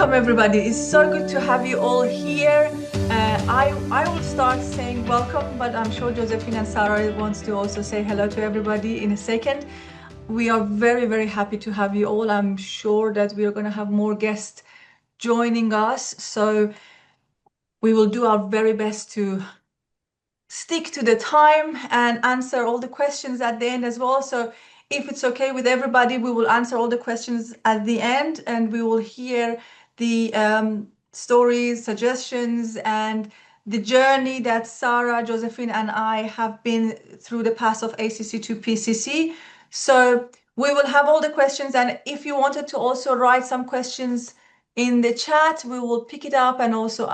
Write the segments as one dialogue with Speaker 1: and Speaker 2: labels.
Speaker 1: Welcome everybody. It's so good to have you all here. I will start saying welcome, but I'm sure Josephine and Sarah wants to also say hello to everybody in a second. We are very, very happy to have you all. I'm sure that we are going to have more guests joining us. So we will do our very best to stick to the time and answer all the questions at the end as well. So if it's okay with everybody, we will answer all the questions at the end, and we will hear the stories, suggestions, and the journey that Sarah, Josephine, and I have been through the path of ACC to PCC. So we will have all the questions, and if you wanted to also write some questions in the chat, we will pick it up and also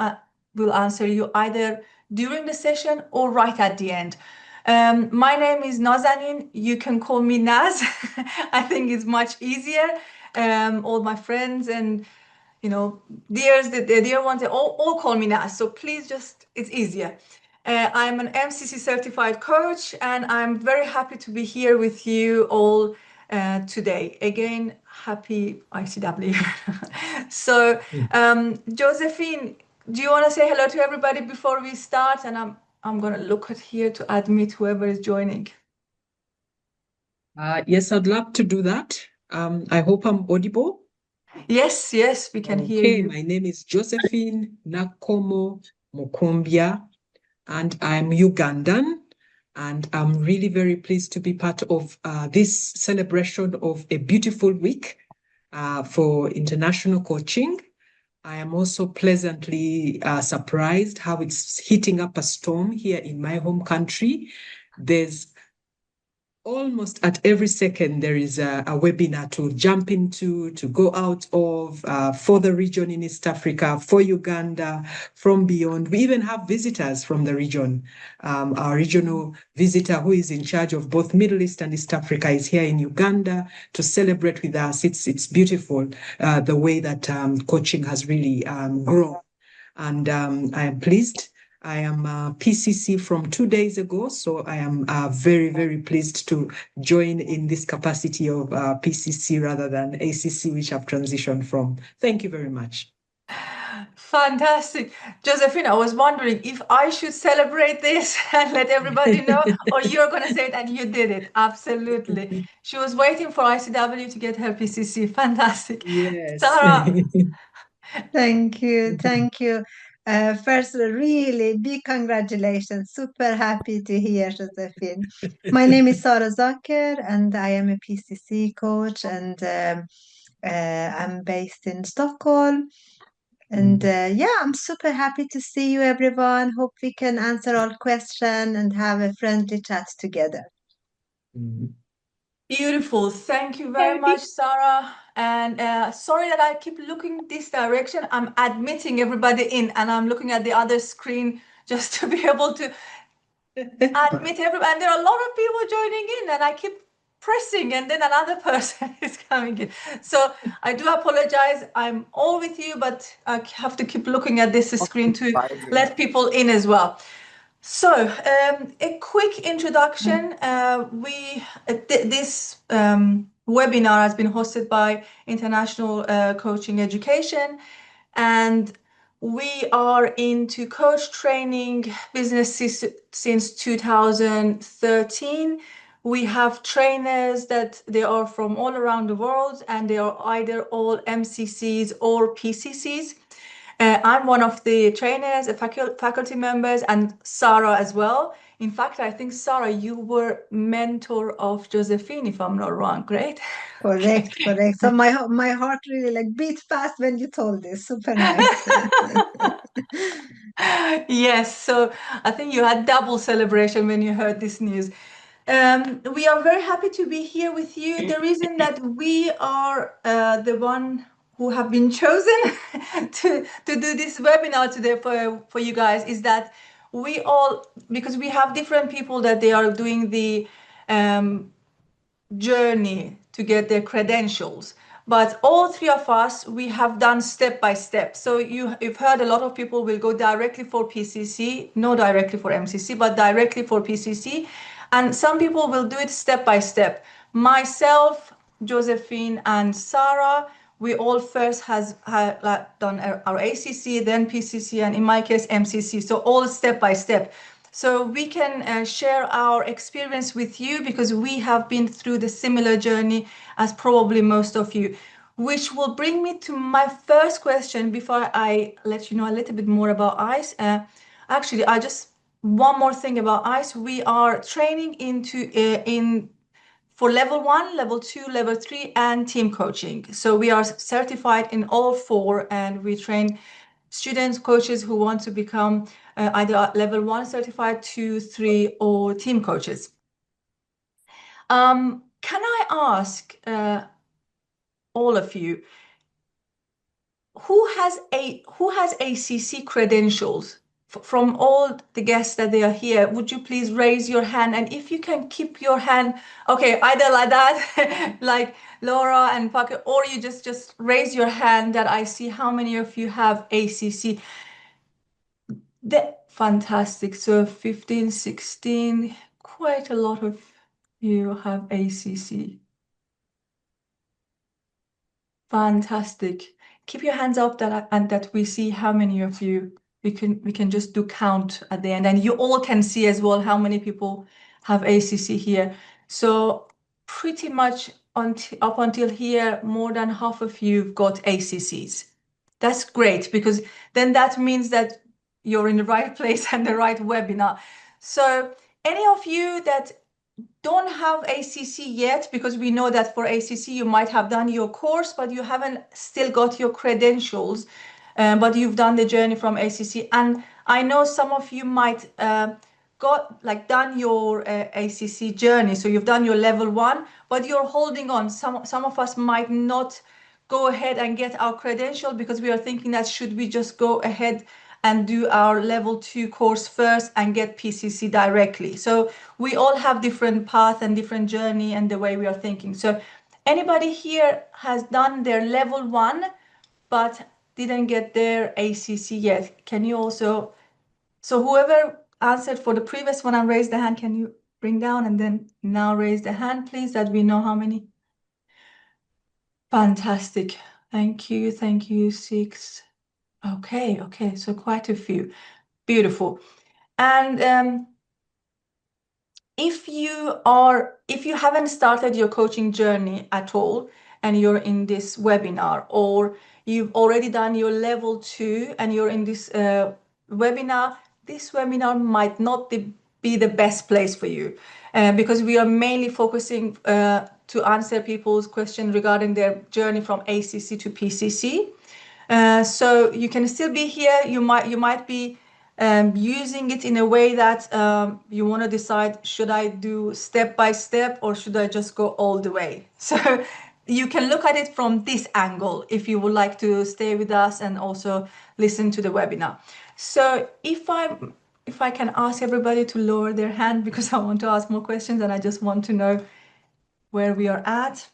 Speaker 1: we'll answer you either during the session or right at the end. My name is Nazanin. You can call me Naz. I think it's much easier. All my friends and the dear ones, they all call me Naz. So please it's easier. I'm an MCC certified coach, and I'm very happy to be here with you all today. Again, happy ICW. So, Josephine, do you want to say hello to everybody before we start? And I'm going to look at here to admit whoever is joining.
Speaker 2: Yes, I'd love to do that. I hope I'm audible.
Speaker 1: Yes, we can hear you.
Speaker 2: My name is Josephine Nakomo Mukumbya, and I'm Ugandan. And I'm really very pleased to be part of this celebration of a beautiful week for international coaching. I am also pleasantly surprised how it's heating up a storm here in my home country. There's almost at every second, there is a webinar to jump into, to go out of, for the region in East Africa, for Uganda, from beyond. We even have visitors from the region. Our regional visitor who is in charge of both Middle East and East Africa is here in Uganda to celebrate with us. It's beautiful, the way that coaching has really grown. And I am pleased. I am PCC from 2 days ago, so I am very, very pleased to join in this capacity of PCC rather than ACC, which I've transitioned from. Thank you very much.
Speaker 1: Fantastic. Josephine, I was wondering if I should celebrate this and let everybody know, or you're going to say it, and you did it. Absolutely. She was waiting for ICW to get her PCC. Fantastic.
Speaker 2: Yes.
Speaker 1: Sarah.
Speaker 3: Thank you. First, really big congratulations. Super happy to hear, Josephine. My name is Sarah Zakir, and I am a PCC coach, and I'm based in Stockholm. And I'm super happy to see you, everyone. Hope we can answer all questions and have a friendly chat together.
Speaker 1: Beautiful. Thank you very much, Sarah. And sorry that I keep looking this direction. I'm admitting everybody in, and I'm looking at the other screen just to be able to admit everybody. And there are a lot of people joining in, and I keep pressing, and then another person is coming in. So I do apologize. I'm all with you, but I have to keep looking at this screen to let people in as well. So, a quick introduction. This webinar has been hosted by International Coaching Education, and we are into coach training business since 2013. We have trainers that they are from all around the world, and they are either all MCCs or PCCs. I'm one of the trainers, faculty members, and Sarah as well. In fact, I think, Sarah, you were mentor of Josephine, if I'm not wrong, right?
Speaker 3: Correct. So my heart really beat fast when you told this. Super nice.
Speaker 1: Yes, so I think you had double celebration when you heard this news. We are very happy to be here with you. The reason that we are the one who have been chosen to do this webinar today for you guys is that because we have different people that they are doing the journey to get their credentials. But all three of us, we have done step by step. So you've heard a lot of people will go directly for PCC, not directly for MCC, but directly for PCC. And some people will do it step by step. Myself, Josephine, and Sarah, we all first have done our ACC, then PCC, and in my case, MCC. So all step by step. So we can share our experience with you because we have been through the similar journey as probably most of you, which will bring me to my first question before I let you know a little bit more about ICE. Actually, one more thing about ICE. We are training for level 1, level 2, level 3, and team coaching. So we are certified in all 4, and we train students, coaches who want to become either level 1 certified, 2, 3, or team coaches. Can I ask all of you, who has ACC credentials? From all the guests that they are here, would you please raise your hand? And if you can keep your hand, okay, either like that, like Laura and Parker, or you just raise your hand that I see how many of you have ACC. Fantastic. So 15, 16, quite a lot of you have ACC. Fantastic. Keep your hands up that we see how many of you. We can just do count at the end, and you all can see as well how many people have ACC here. So pretty much up until here, more than half of you got ACCs. That's great, because then that means that you're in the right place and the right webinar. So any of you that don't have ACC yet, because we know that for ACC you might have done your course, but you haven't still got your credentials, but you've done the journey from ACC. And I know some of you might done your ACC journey, so you've done your level 1, but you're holding on. Some of us might not go ahead and get our credential because we are thinking that should we just go ahead and do our level 2 course first and get PCC directly. So we all have different path and different journey and the way we are thinking. So anybody here has done their level 1 but didn't get their ACC yet? Can you also, so whoever answered for the previous one and raised the hand, can you bring down and then now raise the hand, please, that we know how many? Fantastic. Thank you. 6. Okay, so quite a few. Beautiful. And if you haven't started your coaching journey at all and you're in this webinar, or you've already done your level 2 and you're in this webinar, this webinar might not be the best place for you, because we are mainly focusing to answer people's questions regarding their journey from ACC to PCC. So you can still be here. You might be using it in a way that you want to decide, should I do step by step or should I just go all the way? So you can look at it from this angle if you would like to stay with us and also listen to the webinar. So if I can ask everybody to lower their hand, because I want to ask more questions and I just want to know where we are at.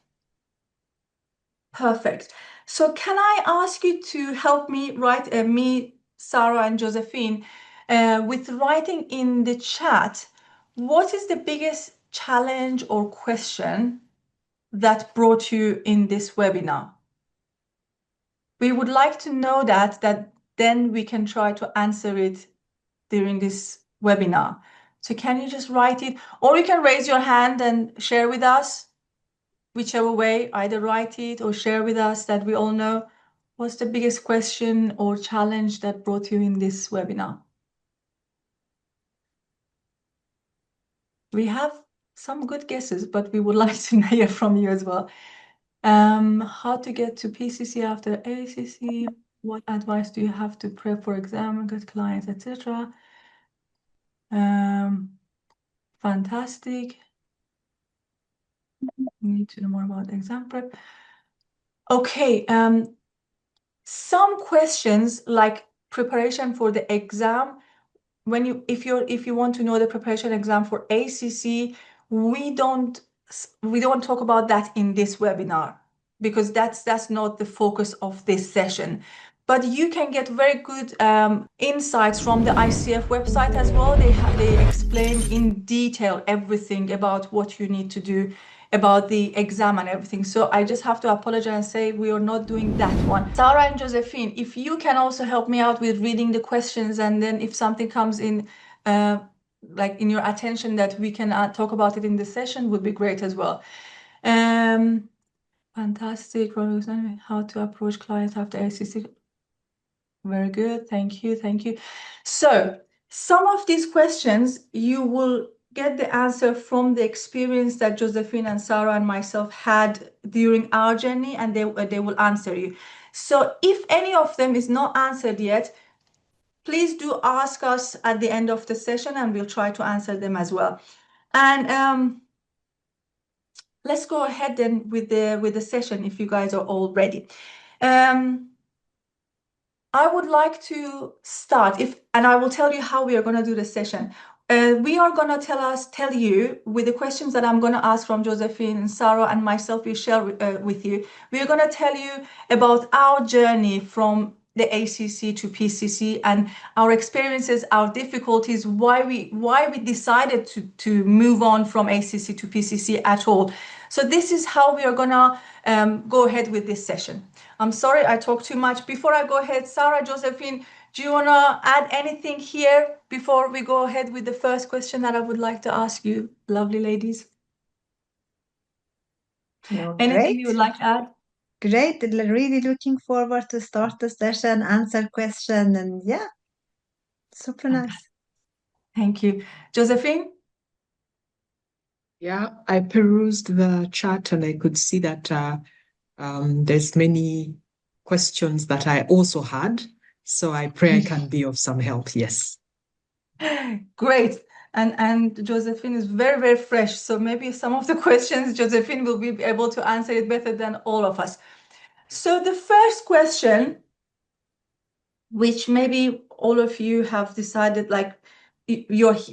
Speaker 1: Perfect. So can I ask you to help me write, me, Sarah and Josephine, with writing in the chat, what is the biggest challenge or question that brought you in this webinar? We would like to know that then we can try to answer it during this webinar. So can you just write it, or you can raise your hand and share with us, whichever way, either write it or share with us that we all know. What's the biggest question or challenge that brought you in this webinar? We have some good guesses, but we would like to hear from you as well. How to get to PCC after ACC? What advice do you have to prep for exam, get clients, etc.? Fantastic. Need to know more about exam prep. Okay. Some questions like preparation for the exam. If you want to know the preparation exam for ACC, we don't talk about that in this webinar, because that's not the focus of this session. But you can get very good insights from the ICF website as well. They explain in detail everything about what you need to do about the exam and everything. So I just have to apologize and say we are not doing that one. Sarah and Josephine, if you can also help me out with reading the questions, and then if something comes in like in your attention that we can talk about it in the session, would be great as well. Fantastic. How to approach clients after ACC. Very good. Thank you. Thank you. So some of these questions you will get the answer from the experience that Josephine and Sarah and myself had during our journey, and they will answer you. So if any of them is not answered yet, please do ask us at the end of the session, and we'll try to answer them as well. And let's go ahead then with the session if you guys are all ready. I would like to start and I will tell you how we are going to do the session. We are going to tell you with the questions that I'm going to ask from Josephine and Sarah and myself, we share with you. We are going to tell you about our journey from the ACC to PCC and our experiences, our difficulties, why we decided to move on from ACC to PCC at all. So this is how we are going to go ahead with this session. I'm sorry I talked too much. Before I go ahead, Sarah, Josephine, do you want to add anything here before we go ahead with the first question that I would like to ask you, lovely ladies?
Speaker 3: No,
Speaker 1: Anything
Speaker 3: great.
Speaker 1: you would like to add?
Speaker 3: Great. Really looking forward to start the session, answer question, and yeah, super nice.
Speaker 1: Thank you. Josephine?
Speaker 2: Yeah, I perused the chat and I could see that there's many questions that I also had. So I pray I can be of some help. Yes.
Speaker 1: Great. And Josephine is very, very fresh. So maybe some of the questions Josephine will be able to answer it better than all of us. So the first question, which maybe all of you have decided, like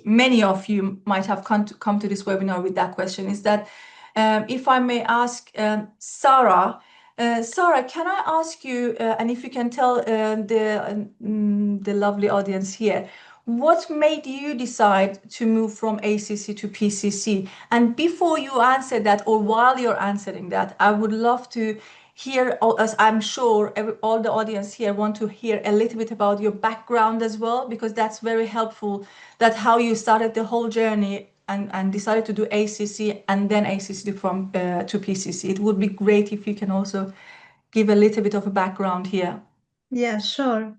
Speaker 1: many of you might have come to this webinar with that question, is that if I may ask Sarah, Sarah, can I ask you, and if you can tell the lovely audience here, what made you decide to move from ACC to PCC? And before you answer that, or while you're answering that, I would love to hear, as I'm sure all the audience here want to hear a little bit about your background as well, because that's very helpful, that how you started the whole journey and decided to do ACC and then ACC from to PCC. It would be great if you can also give a little bit of a background here.
Speaker 3: Yeah, sure.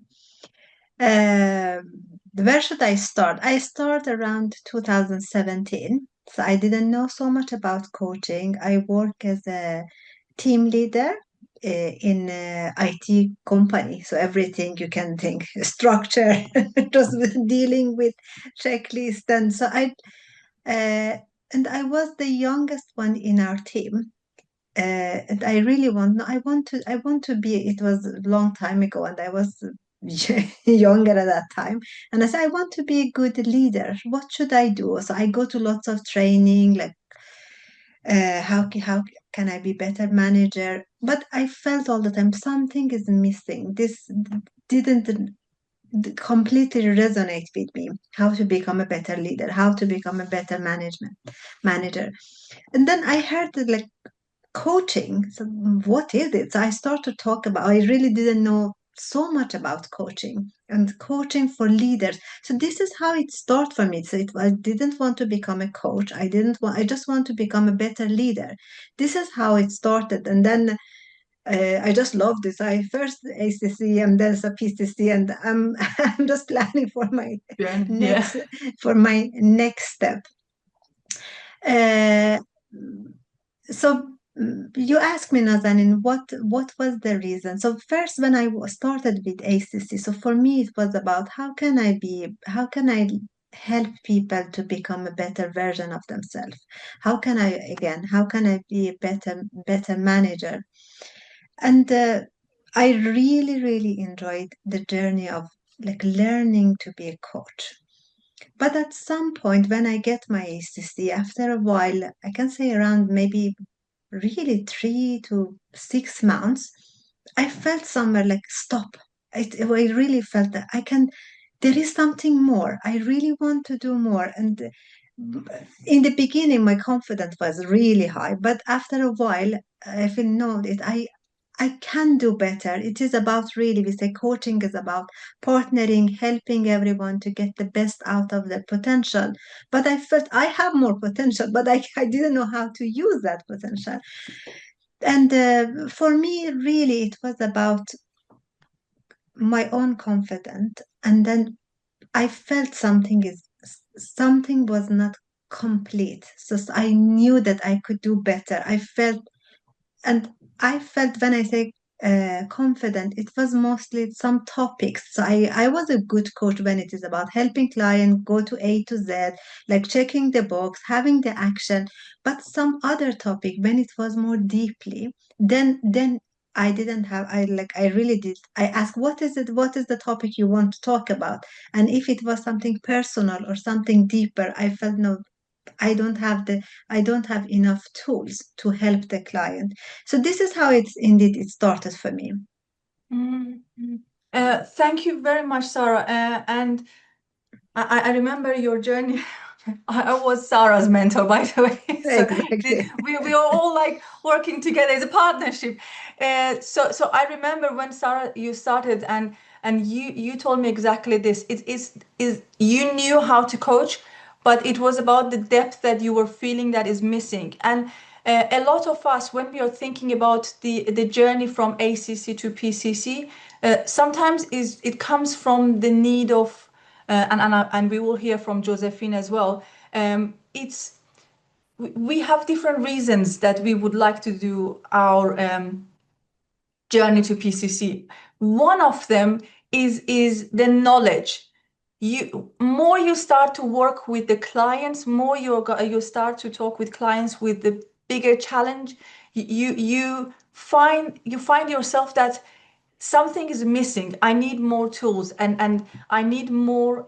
Speaker 3: Where should I start? I start around 2017. So I didn't know so much about coaching. I work as a team leader in a IT company. So everything you can think, structure, just dealing with checklist. And I was the youngest one in our team. And I really I want to be, it was a long time ago and I was younger at that time. And I said, I want to be a good leader. What should I do? So I go to lots of training, like how can I be better manager? But I felt all the time something is missing. This didn't completely resonate with me. How to become a better leader, how to become a better manager. And then I heard that, like, coaching. So what is it? So I started to talk about, I really didn't know so much about coaching and coaching for leaders. So this is how it started for me. So I didn't want to become a coach. I just want to become a better leader. This is how it started. And then I just love this. I first ACC and then a PCC, and I'm just planning for my next step. So you asked me, Nazanin, what was the reason? So first, when I started with ACC, so for me it was about how can I help people to become a better version of themselves? How can I be a better manager? And I really, really enjoyed the journey of, like, learning to be a coach. But at some point, when I get my ACC, after a while, I can say around maybe really 3 to 6 months, I felt somewhere like, stop. I really felt that there is something more. I really want to do more. And in the beginning, my confidence was really high, but after a while, I feel no, I can do better. It is about really, we say coaching is about partnering, helping everyone to get the best out of their potential. But I felt I have more potential, but I didn't know how to use that potential. And for me, really, it was about my own confidence. And then I felt something was not complete. So I knew that I could do better. And I felt when I say confident, it was mostly some topics. So I was a good coach when it is about helping clients go to A to Z, like checking the box, having the action. But some other topic, when it was more deeply, then I didn't have. I really did. I asked, what is it? What is the topic you want to talk about? And if it was something personal or something deeper, I felt no, I don't have enough tools to help the client. So this is how it started for me.
Speaker 1: Mhm. Thank you very much, Sarah. And I remember your journey. I was Sarah's mentor, by the way. So
Speaker 3: Exactly.
Speaker 1: we are all like working together as a partnership. So I remember when Sarah you started and you told me exactly this. It is you knew how to coach, but it was about the depth that you were feeling that is missing. And a lot of us, when we are thinking about the journey from ACC to PCC, sometimes it comes from the need of and we will hear from Josephine as well. It's we have different reasons that we would like to do our journey to PCC. One of them is the knowledge. More you start to work with the clients, more you start to talk with clients with the bigger challenge. You find yourself that something is missing. I need more tools and I need more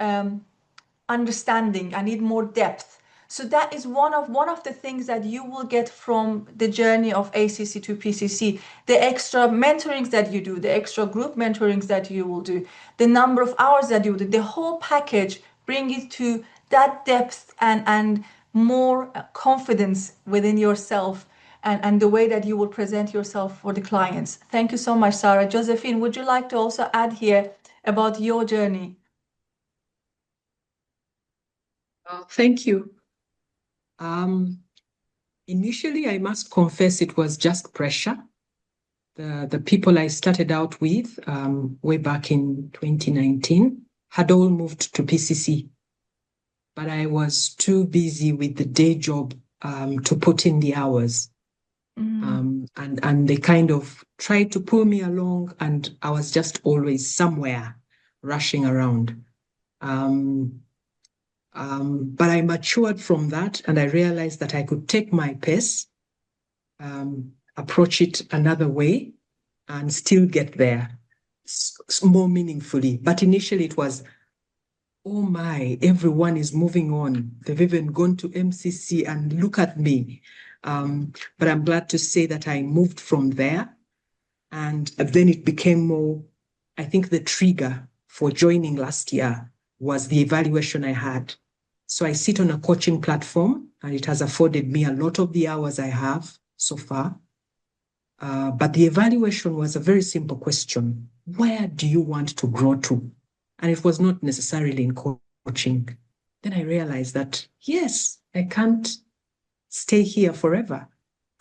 Speaker 1: understanding. I need more depth. So that is one of the things that you will get from the journey of ACC to PCC. The extra mentorings that you do, the extra group mentorings that you will do, the number of hours that you do, the whole package, bring it to that depth and more confidence within yourself and the way that you will present yourself for the clients. Thank you so much, Sarah. Josephine, would you like to also add here about your journey?
Speaker 2: Thank you. Initially, I must confess it was just pressure. The people I started out with way back in 2019 had all moved to PCC, but I was too busy with the day job to put in the hours. And they kind of tried to pull me along, and I was just always somewhere rushing around. But I matured from that, and I realized that I could take my pace, approach it another way, and still get there more meaningfully. But initially it was, oh my, everyone is moving on. They've even gone to MCC and look at me. But I'm glad to say that I moved from there. And then it became more, I think the trigger for joining last year was the evaluation I had. So I sit on a coaching platform, and it has afforded me a lot of the hours I have so far. But the evaluation was a very simple question. Where do you want to grow to? And it was not necessarily in coaching. Then I realized that, yes, I can't stay here forever.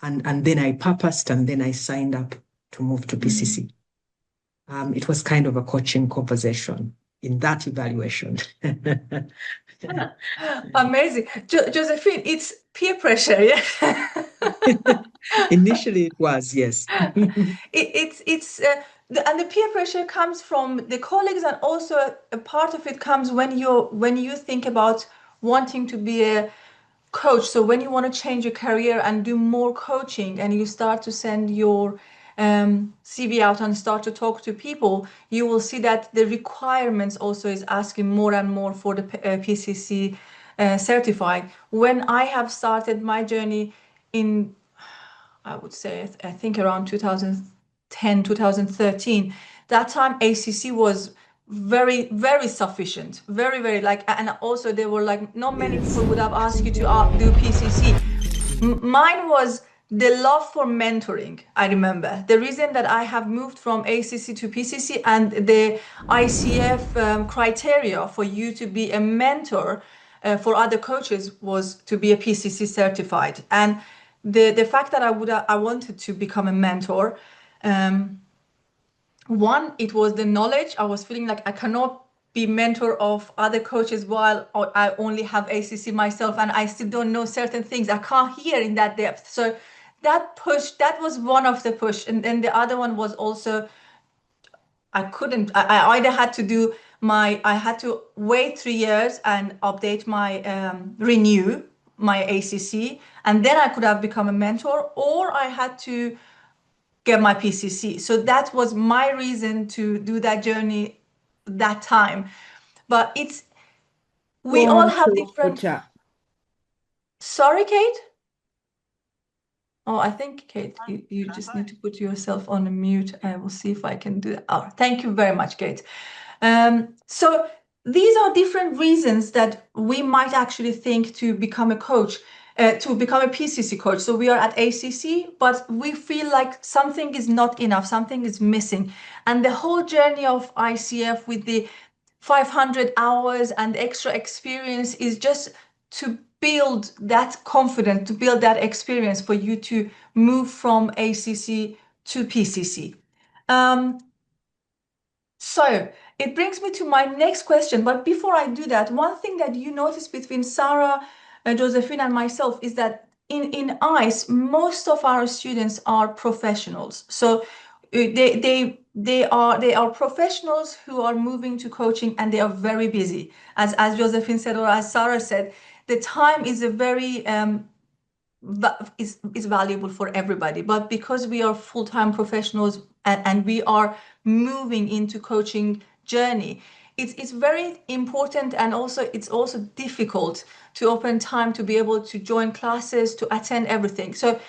Speaker 2: And then I purposed, and then I signed up to move to PCC. It was kind of a coaching conversation in that evaluation.
Speaker 1: Amazing. Josephine, it's peer pressure, yeah?
Speaker 2: Initially, it was, yes.
Speaker 1: And the peer pressure comes from the colleagues, and also a part of it comes when you think about wanting to be a coach. So when you want to change your career and do more coaching, and you start to send your CV out and start to talk to people, you will see that the requirements also is asking more and more for the PCC certified. When I have started my journey in, I would say, I think around 2010, 2013, that time ACC was very, very sufficient, very, very like, and also they were like, not many people would have asked you to do PCC. Mine was the love for mentoring. I remember the reason that I have moved from ACC to PCC, and the ICF criteria for you to be a mentor for other coaches was to be a PCC certified. And the fact that I wanted to become a mentor, one, it was the knowledge. I was feeling like I cannot be mentor of other coaches while I only have ACC myself, and I still don't know certain things. I can't hear in that depth. So that push, that was one of the push. And then the other one was also, I either had to do I had to wait 3 years and update my, renew my ACC, and then I could have become a mentor, or I had to get my PCC. So that was my reason to do that journey that time. But we all have different. Sorry, Kate? Oh, I think, Kate, you just need to put yourself on a mute. I will see if I can do that. Oh, thank you very much, Kate. So these are different reasons that we might actually think to become a coach, to become a PCC coach. So we are at ACC, but we feel like something is not enough, something is missing. And the whole journey of ICF with the 500 hours and extra experience is just to build that confidence, to build that experience for you to move from ACC to PCC. So it brings me to my next question. But before I do that, one thing that you notice between Sarah, Josephine, and myself is that in ICE, most of our students are professionals. So they are professionals who are moving to coaching, and they are very busy. As Josephine said, or as Sarah said, the time is a very is valuable for everybody. But because we are full-time professionals and we are moving into coaching journey, it's very important, and also it's also difficult to open time to be able to join classes, to attend everything. So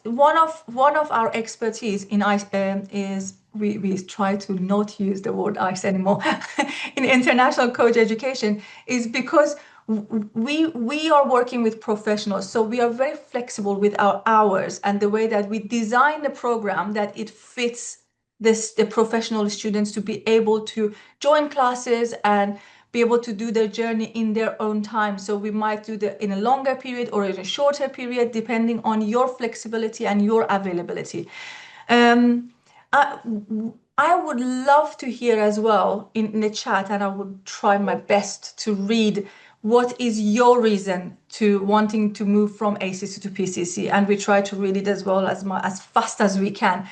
Speaker 1: one of our expertise in ICE is we try to not use the word ICE anymore in international coach education, is because we are working with professionals. So we are very flexible with our hours and the way that we design the program, that it fits the professional students to be able to join classes and be able to do their journey in their own time. So we might do that in a longer period or in a shorter period, depending on your flexibility and your availability. I would love to hear as well in the chat, and I would try my best to read what is your reason to wanting to move from ACC to PCC, and we try to read it as well as fast as we can.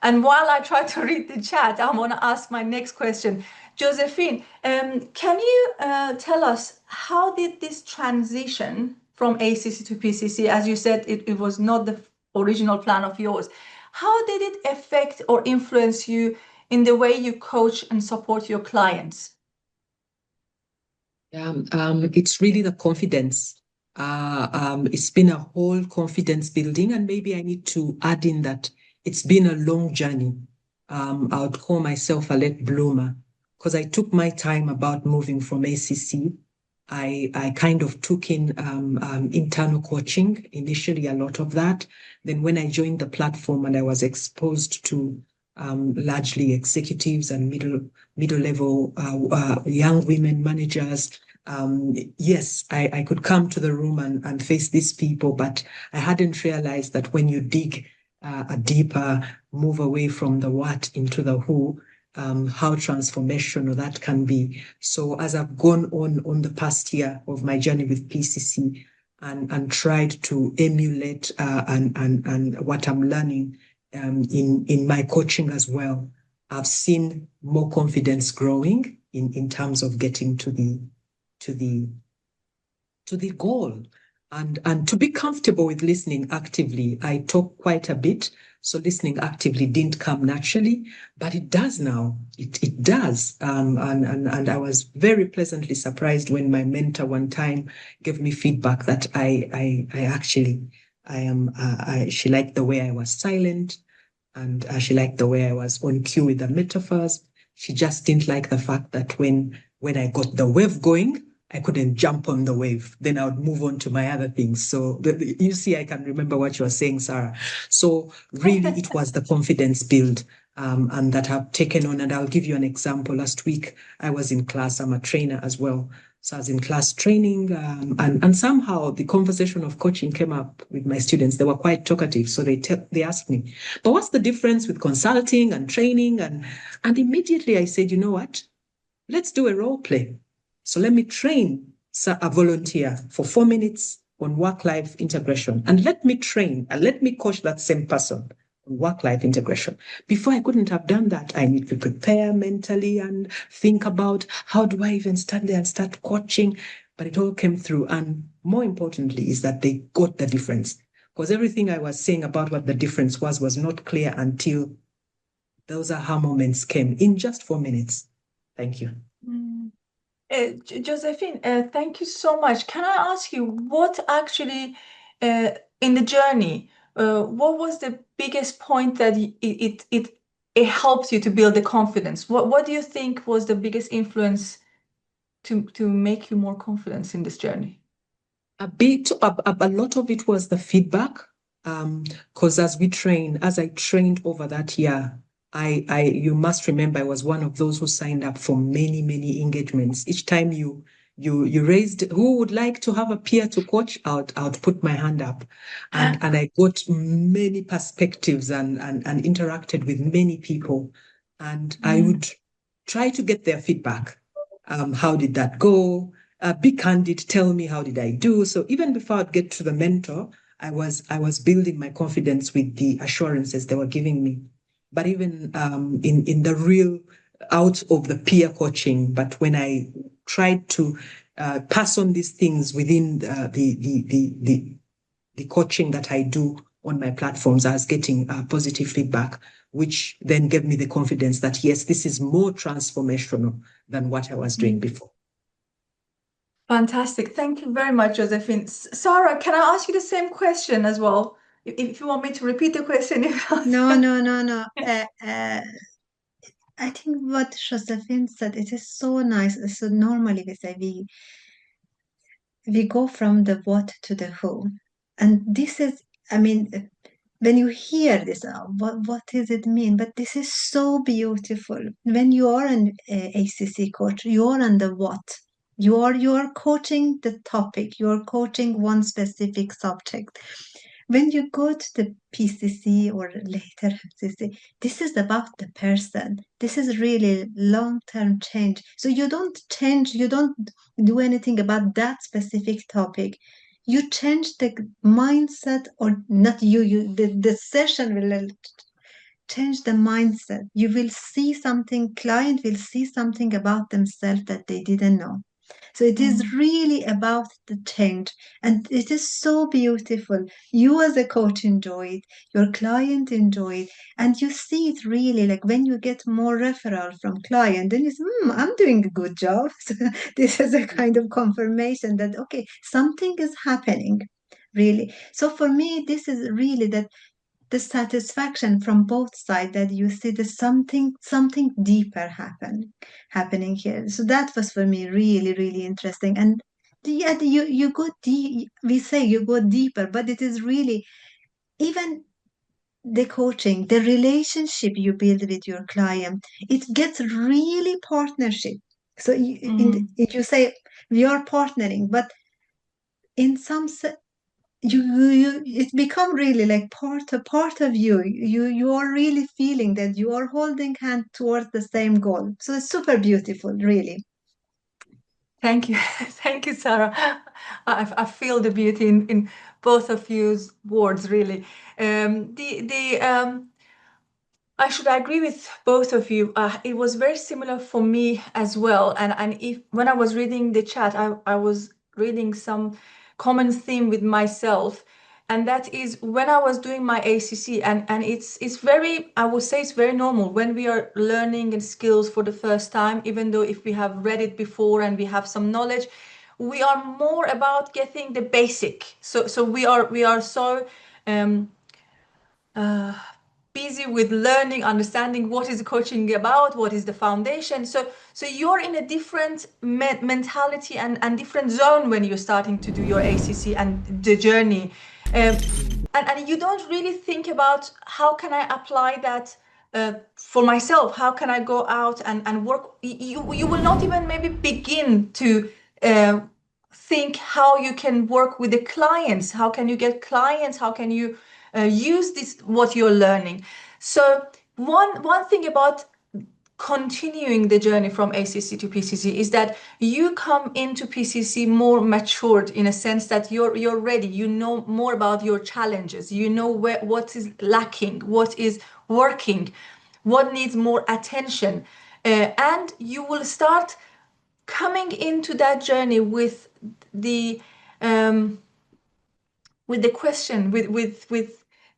Speaker 1: And while I try to read the chat, I want to ask my next question. Josephine, can you tell us, how did this transition from ACC to PCC, as you said, it was not the original plan of yours, how did it affect or influence you in the way you coach and support your clients?
Speaker 2: It's really the confidence. It's been a whole confidence building, and maybe I need to add in that it's been a long journey. I would call myself a late bloomer, because I took my time about moving from ACC. I kind of took in internal coaching, initially a lot of that. Then when I joined the platform and I was exposed to largely executives and middle level young women managers, yes, I could come to the room and face these people, but I hadn't realized that when you dig a deeper, move away from the what into the who, how transformational that can be. So as I've gone on the past year of my journey with PCC and tried to emulate and what I'm learning in my coaching as well, I've seen more confidence growing in terms of getting to the goal. And to be comfortable with listening actively. I talk quite a bit, so listening actively didn't come naturally, but it does now. It does. And I was very pleasantly surprised when my mentor one time gave me feedback that she liked the way I was silent, and she liked the way I was on cue with the metaphors. She just didn't like the fact that when I got the wave going, I couldn't jump on the wave. Then I would move on to my other things. So you see, I can remember what you were saying, Sarah. So really, it was the confidence build and that I've taken on. And I'll give you an example. Last week, I was in class. I'm a trainer as well. So I was in class training, and somehow the conversation of coaching came up with my students. They were quite talkative. So they asked me, but what's the difference with consulting and training? And immediately I said, you know what? Let's do a role play. So let me train a volunteer for 4 minutes on work-life integration. And let me train and let me coach that same person on work-life integration. Before, I couldn't have done that. I need to prepare mentally and think about how do I even stand there and start coaching. But it all came through. And more importantly is that they got the difference. Because everything I was saying about what the difference was not clear until those aha moments came in just 4 minutes. Thank you.
Speaker 1: Josephine, thank you so much. Can I ask you what actually in the journey, what was the biggest point that it helps you to build the confidence? What do you think was the biggest influence to make you more confident in this journey?
Speaker 2: A lot of it was the feedback. Because as I trained over that year, you must remember I was one of those who signed up for many engagements. Each time you raised who would like to have a peer to coach, I would put my hand up, and I got many perspectives and interacted with many people, and I would try to get their feedback. How did that go? Be candid. Tell me, how did I do? So even before I'd get to the mentor, I was building my confidence with the assurances they were giving me. But even in the real out of the peer coaching, but when I tried to pass on these things within the coaching that I do on my platforms, I was getting positive feedback, which then gave me the confidence that, yes, this is more transformational than what I was doing before.
Speaker 1: Fantastic. Thank you very much, Josephine. Sarah, can I ask you the same question as well? If you want me to repeat the question.
Speaker 3: No. I think what Josephine said, it is so nice. So normally we say we go from the what to the who. And this is, I mean, when you hear this, what does it mean? But this is so beautiful. When you are an ACC coach, you are on the what. You are coaching the topic. You are coaching one specific subject. When you go to the PCC or later MCC, this is about the person. This is really long-term change. So you don't change, you don't do anything about that specific topic. You change the mindset, or not the session will change the mindset. You will see something, client will see something about themselves that they didn't know. So it is really about the change, and it is so beautiful. You as a coach enjoy it, your client enjoy it, and you see it really like when you get more referral from client, then you say, I'm doing a good job. So this is a kind of confirmation that, okay, something is happening, really. So for me, this is really that the satisfaction from both sides that you see there's something deeper happening here. So that was for me really interesting. And yeah, you go deep. We say you go deeper, but it is really even the coaching, the relationship you build with your client. It gets really partnership. So you say we are partnering, but in some you it become really like part of you are really feeling that you are holding hand towards the same goal. So it's super beautiful, really.
Speaker 1: Thank you. Thank you, Sarah. I feel the beauty in both of you's words, really. I should agree with both of you. It was very similar for me as well. And if when I was reading the chat, I was reading some common theme with myself. And that is when I was doing my ACC, and it's very, I would say it's very normal when we are learning and skills for the first time, even though if we have read it before and we have some knowledge, we are more about getting the basic. So we are so busy with learning, understanding what is coaching about, what is the foundation. So you're in a different mentality and different zone when you're starting to do your ACC and the journey. And you don't really think about how can I apply that for myself? How can I go out and work? You will not even maybe begin to think how you can work with the clients. How can you get clients? How can you use this, what you're learning? So one thing about continuing the journey from ACC to PCC is that you come into PCC more matured, in a sense that you're ready. You know more about your challenges. You know what is lacking, what is working, what needs more attention, and you will start coming into that journey with the question, with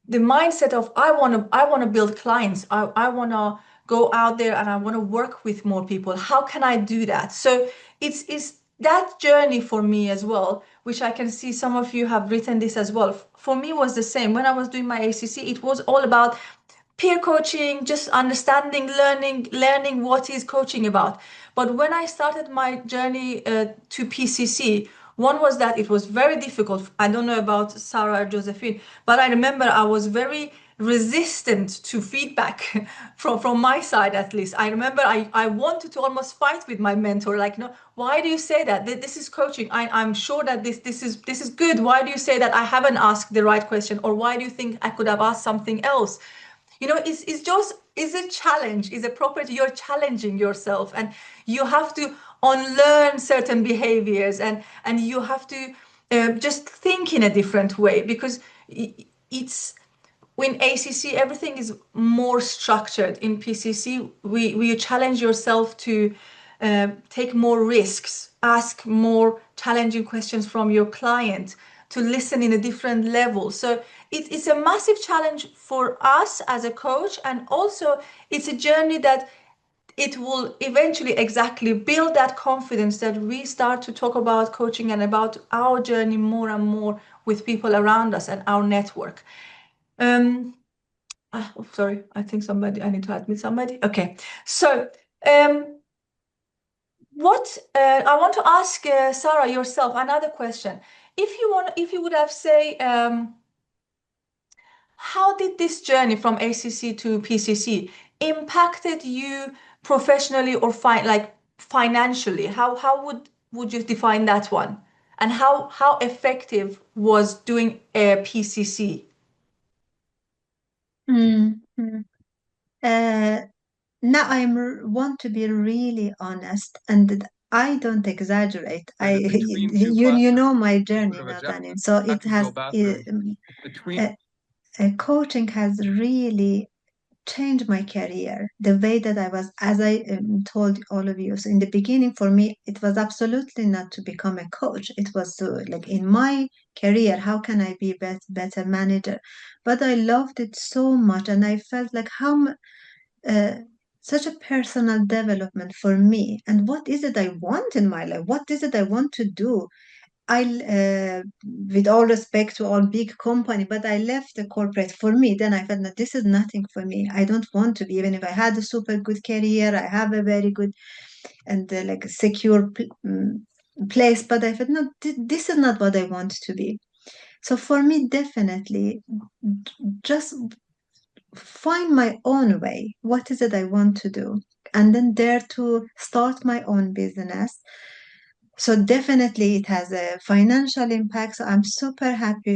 Speaker 1: the mindset of I want to build clients. I want to go out there and I want to work with more people. How can I do that? So it's that journey for me as well, which I can see some of you have written this as well. For me was the same. When I was doing my ACC, it was all about peer coaching, just understanding, learning what is coaching about. But when I started my journey to PCC, one was that it was very difficult. I don't know about Sarah or Josephine, but I remember I was very resistant to feedback from my side, at least. I remember I wanted to almost fight with my mentor, like, no, why do you say that? This is coaching. I'm sure that this is good. Why do you say that I haven't asked the right question? Or why do you think I could have asked something else? It's just is a challenge, is a property. You're challenging yourself, and you have to unlearn certain behaviors, and you have to just think in a different way, because it's when ACC everything is more structured. In PCC, we challenge yourself to take more risks, ask more challenging questions from your client, to listen in a different level. So it's a massive challenge for us as a coach, and also it's a journey that it will eventually exactly build that confidence that we start to talk about coaching and about our journey more and more with people around us and our network. Sorry, I think I need to admit somebody. Okay, so I want to ask Sarah yourself another question. If you would have say, how did this journey from ACC to PCC impacted you professionally or financially? How would you define that one? And how effective was doing a PCC?
Speaker 3: Now want to be really honest, and I don't exaggerate. You know my journey now, Danin. So it has coaching has really changed my career, the way that I was, as I told all of you. So in the beginning, for me, it was absolutely not to become a coach. It was to, like, in my career, how can I be a better manager? But I loved it so much, and I felt like such a personal development for me. And what is it I want in my life? What is it I want to do? With all respect to all big company, but I left the corporate. For me, then I felt that this is nothing for me. I don't want to be, even if I had a super good career, I have a very good and like secure place, but I felt, no, this is not what I want to be. So for me, definitely, just find my own way. What is it I want to do? And then dare to start my own business. So definitely it has a financial impact. So I'm super happy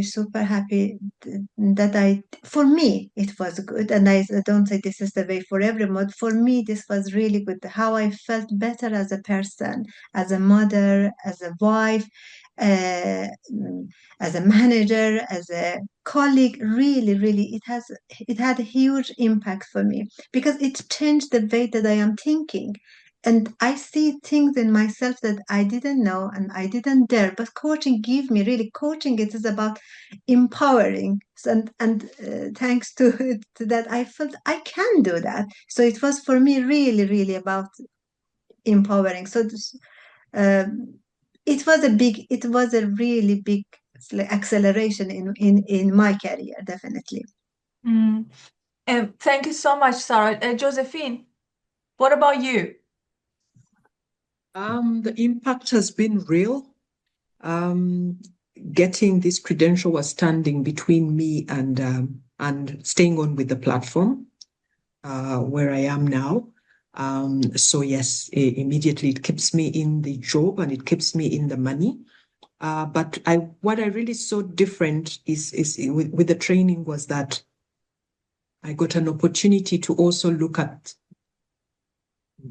Speaker 3: that for me, it was good. And I don't say this is the way for everyone. For me, this was really good. How I felt better as a person, as a mother, as a wife, uh, as a manager, as a colleague. Really, really, it had a huge impact for me, because it changed the way that I am thinking. And I see things in myself that I didn't know and I didn't dare. But coaching coaching, it is about empowering. And thanks to that, I felt I can do that. So it was for me really, really about empowering. So it was a really big acceleration in my career, definitely.
Speaker 1: Mm. Thank you so much, Sarah. Josephine, what about you?
Speaker 2: The impact has been real. Getting this credential was standing between me and staying on with the platform where I am now. So yes, immediately it keeps me in the job and it keeps me in the money. But what I really saw different is with the training was that I got an opportunity to also look at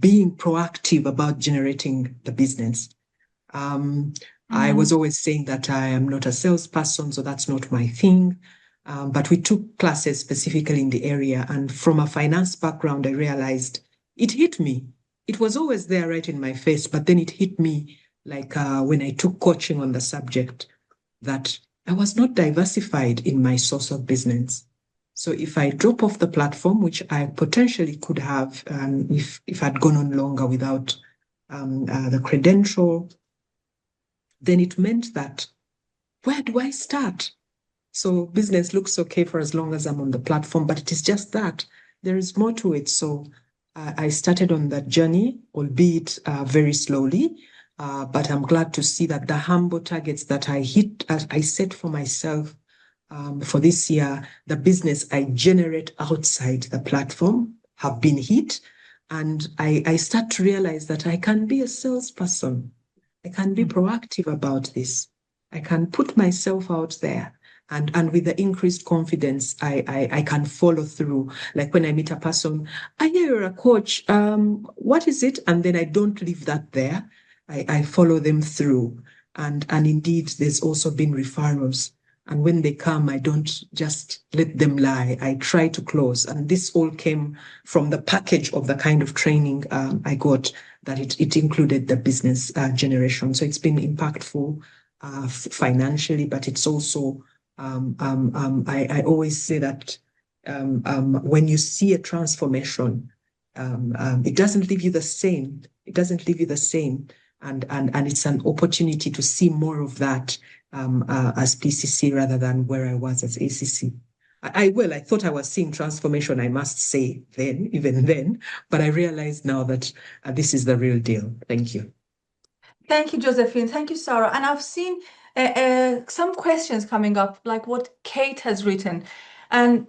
Speaker 2: being proactive about generating the business. I was always saying that I am not a salesperson, so that's not my thing. But we took classes specifically in the area. And from a finance background, I realized it hit me. It was always there right in my face, but then it hit me like when I took coaching on the subject that I was not diversified in my source of business. So if I drop off the platform, which I potentially could have if I'd gone on longer without the credential, then it meant that where do I start? So business looks okay for as long as I'm on the platform, but it is just that there is more to it. So I started on that journey, albeit very slowly, but I'm glad to see that the humble targets that I set for myself for this year, the business I generate outside the platform have been hit. And I start to realize that I can be a salesperson. I can be proactive about this. I can put myself out there. And with the increased confidence, I can follow through. Like when I meet a person, I hear you're a coach. What is it? And then I don't leave that there. I follow them through. And indeed, there's also been referrals. And when they come, I don't just let them lie. I try to close. And this all came from the package of the kind of training I got, that it included the business generation. So it's been impactful financially, but it's also, I always say that when you see a transformation, it doesn't leave you the same. It doesn't leave you the same. And it's an opportunity to see more of that as PCC rather than where I was as ACC. I thought I was seeing transformation, I must say, even then, but I realize now that this is the real deal. Thank you.
Speaker 1: Thank you, Josephine. Thank you, Sarah. And I've seen some questions coming up, like what Kate has written. And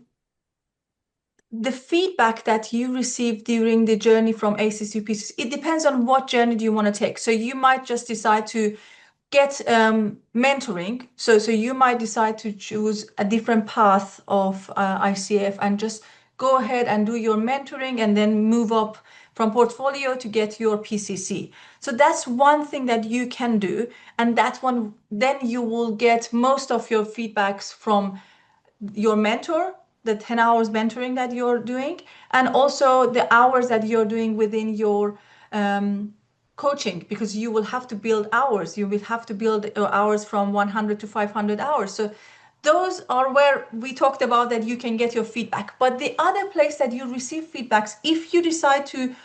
Speaker 1: the feedback that you received during the journey from ACC, PCC, it depends on what journey do you want to take. So you might just decide to get mentoring. So you might decide to choose a different path of ICF and just go ahead and do your mentoring and then move up from portfolio to get your PCC. So that's one thing that you can do. And that one, then you will get most of your feedbacks from your mentor, the 10 hours mentoring that you're doing, and also the hours that you're doing within your coaching, because you will have to build hours. You will have to build hours from 100 to 500 hours. So those are where we talked about that you can get your feedback. But the other place that you receive feedbacks, if you decide to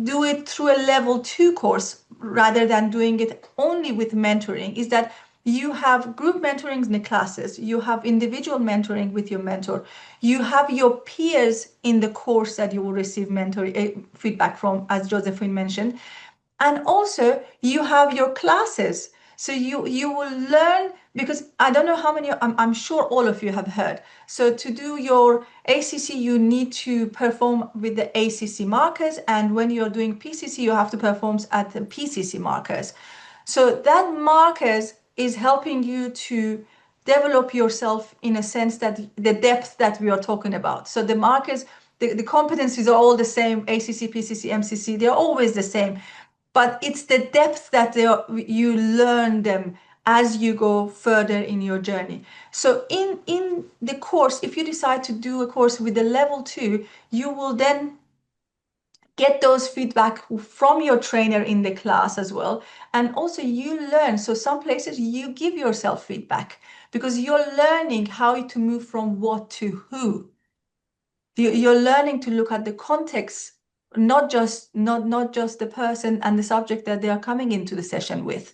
Speaker 1: do it through a level 2 course rather than doing it only with mentoring, is that you have group mentoring in the classes, you have individual mentoring with your mentor, you have your peers in the course that you will receive mentoring feedback from, as Josephine mentioned, and also you have your classes. So you will learn, because I don't know how many, I'm sure all of you have heard. So to do your ACC, you need to perform with the ACC markers. And when you're doing PCC, you have to perform at the PCC markers. So that markers is helping you to develop yourself in a sense that the depth that we are talking about. So the markers, the competencies are all the same, ACC, PCC, MCC, they're always the same. But it's the depth that you learn them as you go further in your journey. So in the course, if you decide to do a course with the level 2, you will then get those feedback from your trainer in the class as well. And also you learn. So some places you give yourself feedback because you're learning how to move from what to who. You're learning to look at the context, not just the person and the subject that they are coming into the session with.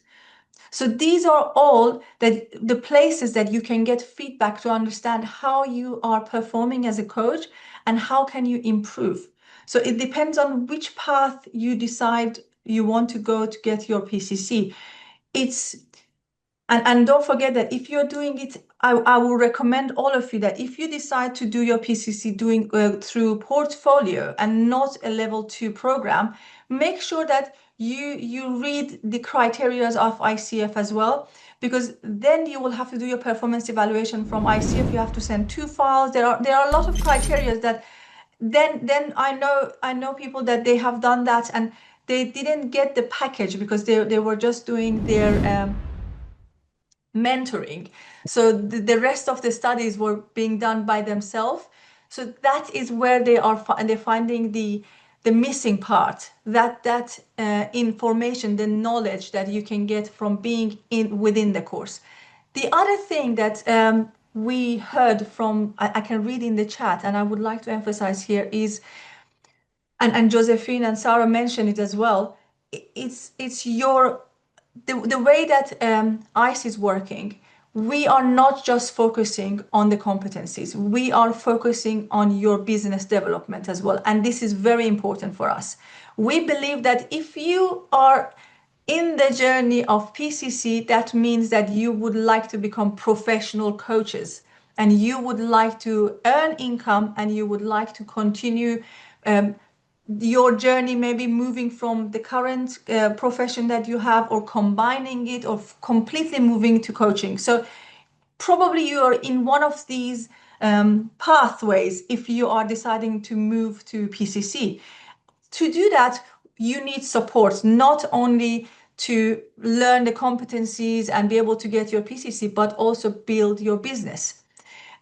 Speaker 1: So these are all the places that you can get feedback to understand how you are performing as a coach and how can you improve. So it depends on which path you decide you want to go to get your PCC. And don't forget that if you're doing it, I will recommend all of you that if you decide to do your PCC through portfolio and not a level 2 program, make sure that you read the criteria of ICF as well, because then you will have to do your performance evaluation from ICF. You have to send 2 files. There are a lot of criteria that then I know people that they have done that and they didn't get the package because they were just doing their mentoring. So the rest of the studies were being done by themselves. So that is where they're finding the missing part, that information, the knowledge that you can get from being within the course. The other thing that we heard from, I can read in the chat, and I would like to emphasize here is, and Josephine and Sarah mentioned it as well, it's the way that ICE is working. We are not just focusing on the competencies. We are focusing on your business development as well. And this is very important for us. We believe that if you are in the journey of PCC, that means that you would like to become professional coaches and you would like to earn income and you would like to continue your journey, maybe moving from the current profession that you have or combining it or completely moving to coaching. So probably you are in one of these pathways if you are deciding to move to PCC. To do that, you need support, not only to learn the competencies and be able to get your PCC, but also build your business.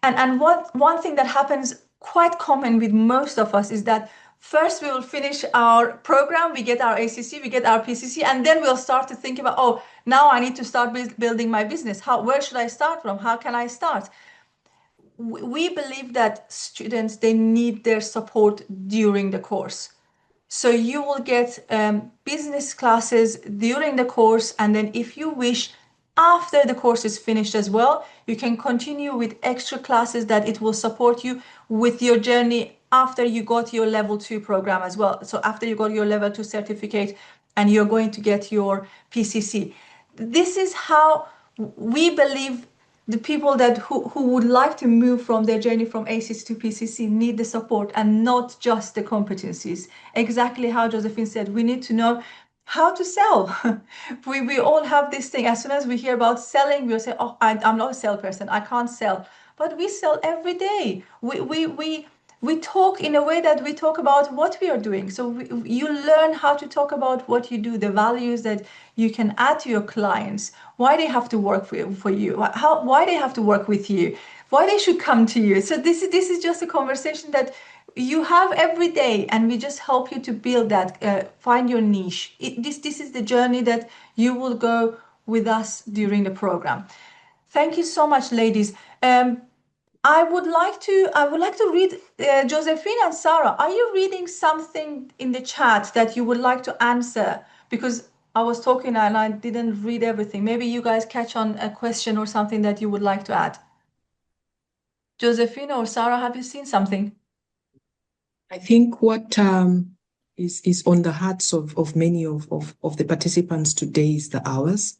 Speaker 1: And one thing that happens quite common with most of us is that first we will finish our program, we get our ACC, we get our PCC, and then we'll start to think about, oh, now I need to start building my business. Where should I start from? How can I start? We believe that students, they need their support during the course. So you will get business classes during the course, and then if you wish, after the course is finished as well, you can continue with extra classes that it will support you with your journey after you got your level 2 program as well. So after you got your level 2 certificate and you're going to get your PCC. This is how we believe the people who would like to move from their journey from ACC to PCC need the support and not just the competencies. Exactly how Josephine said, we need to know how to sell. we all have this thing. As soon as we hear about selling, we'll say, oh, I'm not a salesperson, I can't sell. But we sell every day. We talk in a way that we talk about what we are doing. So you learn how to talk about what you do, the values that you can add to your clients, why they have to work for you, why they have to work with you, why they should come to you. So this is just a conversation that you have every day, and we just help you to build that, find your niche. This is the journey that you will go with us during the program. Thank you so much, ladies. I would like to read Josephine and Sarah. Are you reading something in the chat that you would like to answer? Because I was talking and I didn't read everything. Maybe you guys catch on a question or something that you would like to add. Josephine or Sarah, have you seen something?
Speaker 2: I think what is on the hearts of many of the participants today is the hours.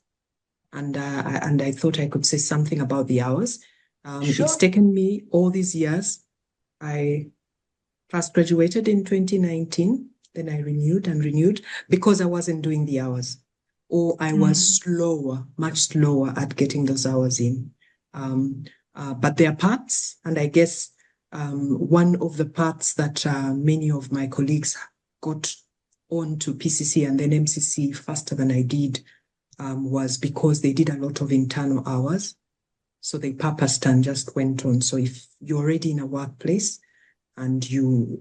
Speaker 2: And I thought I could say something about the hours.
Speaker 1: Sure.
Speaker 2: It's taken me all these years. I first graduated in 2019, then I renewed because I wasn't doing the hours, or I was much slower at getting those hours in. But there are paths, and I guess one of the paths that many of my colleagues got on to PCC and then MCC faster than I did was because they did a lot of internal hours. So they purposed and just went on. So if you're already in a workplace and you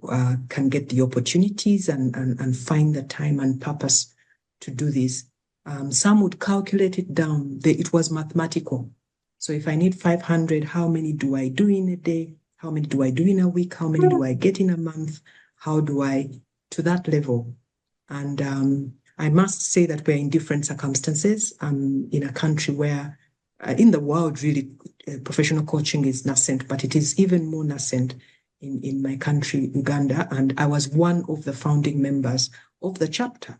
Speaker 2: can get the opportunities and find the time and purpose to do this, some would calculate it down. It was mathematical. So if I need 500, how many do I do in a day? How many do I do in a week? How many do I get in a month? How do I, to that level? And I must say that we're in different circumstances. In a country where, in the world, really, professional coaching is nascent, but it is even more nascent in my country, Uganda. And I was one of the founding members of the chapter.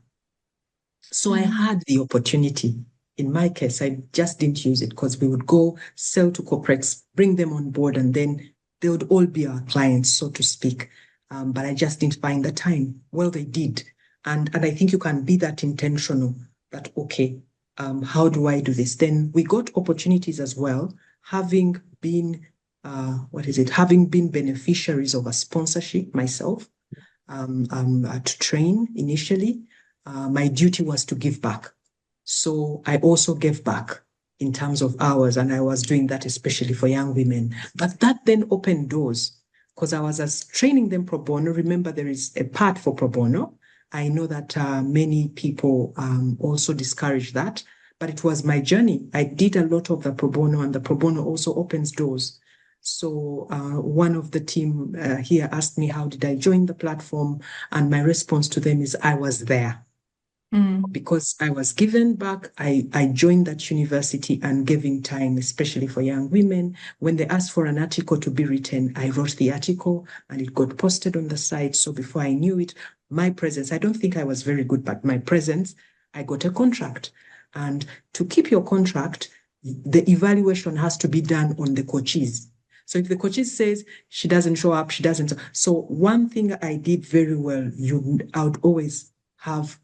Speaker 2: So I had the opportunity. In my case, I just didn't use it because we would go sell to corporates, bring them on board, and then they would all be our clients, so to speak. But I just didn't find the time. Well, they did. And I think you can be that intentional that, okay, how do I do this? Then we got opportunities as well, having been, having been beneficiaries of a sponsorship myself to train initially. My duty was to give back. So I also gave back in terms of hours, and I was doing that especially for young women. But that then opened doors because I was training them pro bono. Remember, there is a part for pro bono. I know that many people also discourage that, but it was my journey. I did a lot of the pro bono, and the pro bono also opens doors. So one of the team here asked me, how did I join the platform? And my response to them is, I was there. Because I was given back, I joined that university and giving time, especially for young women. When they asked for an article to be written, I wrote the article and it got posted on the site. So before I knew it, my presence, I don't think I was very good, but my presence, I got a contract. And to keep your contract, the evaluation has to be done on the coaches. So if the coaches says she doesn't show up, she doesn't. So one thing I did very well, I would always have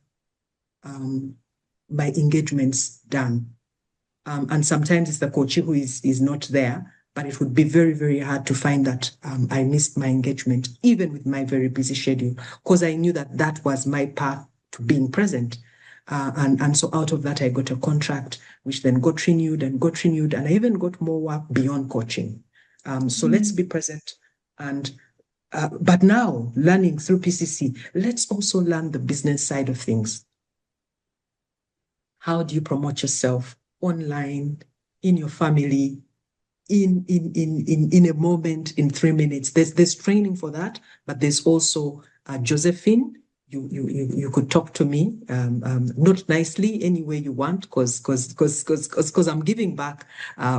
Speaker 2: my engagements done. And sometimes it's the coach who is not there, but it would be very, very hard to find that I missed my engagement, even with my very busy schedule, because I knew that that was my path to being present. And so out of that, I got a contract, which then got renewed, and I even got more work beyond coaching. So let's be present. And but now, learning through PCC, let's also learn the business side of things. How do you promote yourself online, in your family, in a moment, in 3 minutes? There's training for that, but there's also Josephine. You could talk to me, not nicely, any way you want, because I'm giving back.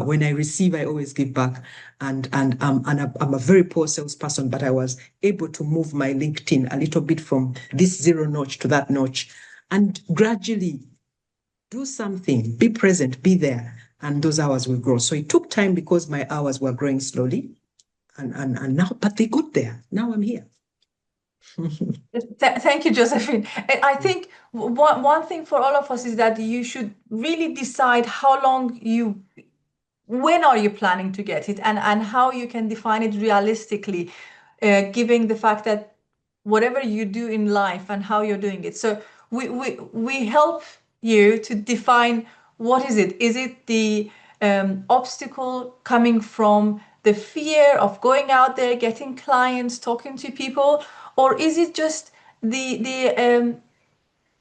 Speaker 2: When I receive, I always give back, and I'm a very poor salesperson, but I was able to move my LinkedIn a little bit from this 0 notch to that notch, and gradually do something, be present, be there, and those hours will grow. So it took time because my hours were growing slowly, and now, but they got there. Now I'm here.
Speaker 1: Thank you, Josephine. I think one thing for all of us is that you should really decide when are you planning to get it, and how you can define it realistically, given the fact that whatever you do in life and how you're doing it. So we help you to define what is it. Is it the obstacle coming from the fear of going out there, getting clients, talking to people, or is it just the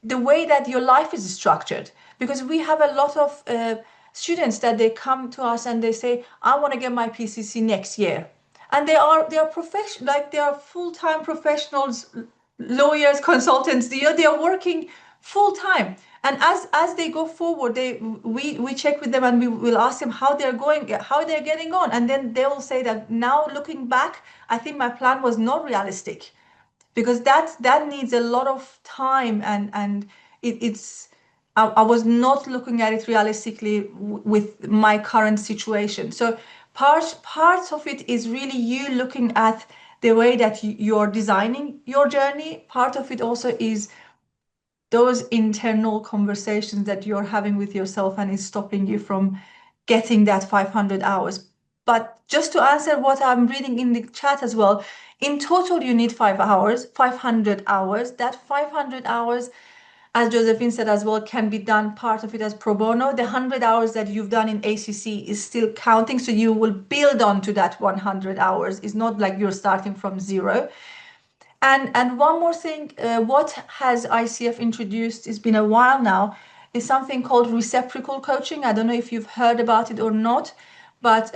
Speaker 1: way that your life is structured? Because we have a lot of students that they come to us and they say, I want to get my PCC next year. And they are professional, like they are full-time professionals, lawyers, consultants. They are working full-time. And as they go forward, we check with them and we will ask them how they're getting on. And then they will say that now looking back, I think my plan was not realistic, because that needs a lot of time, and I was not looking at it realistically with my current situation. So parts of it is really you looking at the way that you're designing your journey. Part of it also is those internal conversations that you're having with yourself and is stopping you from getting that 500 hours. But just to answer what I'm reading in the chat as well, in total, you need 5 hours, 500 hours. That 500 hours, as Josephine said as well, can be done, part of it as pro bono. The 100 hours that you've done in ACC is still counting. So you will build on to that 100 hours. It's not like you're starting from zero. And one more thing, what has ICF introduced, it's been a while now, is something called reciprocal coaching. I don't know if you've heard about it or not, but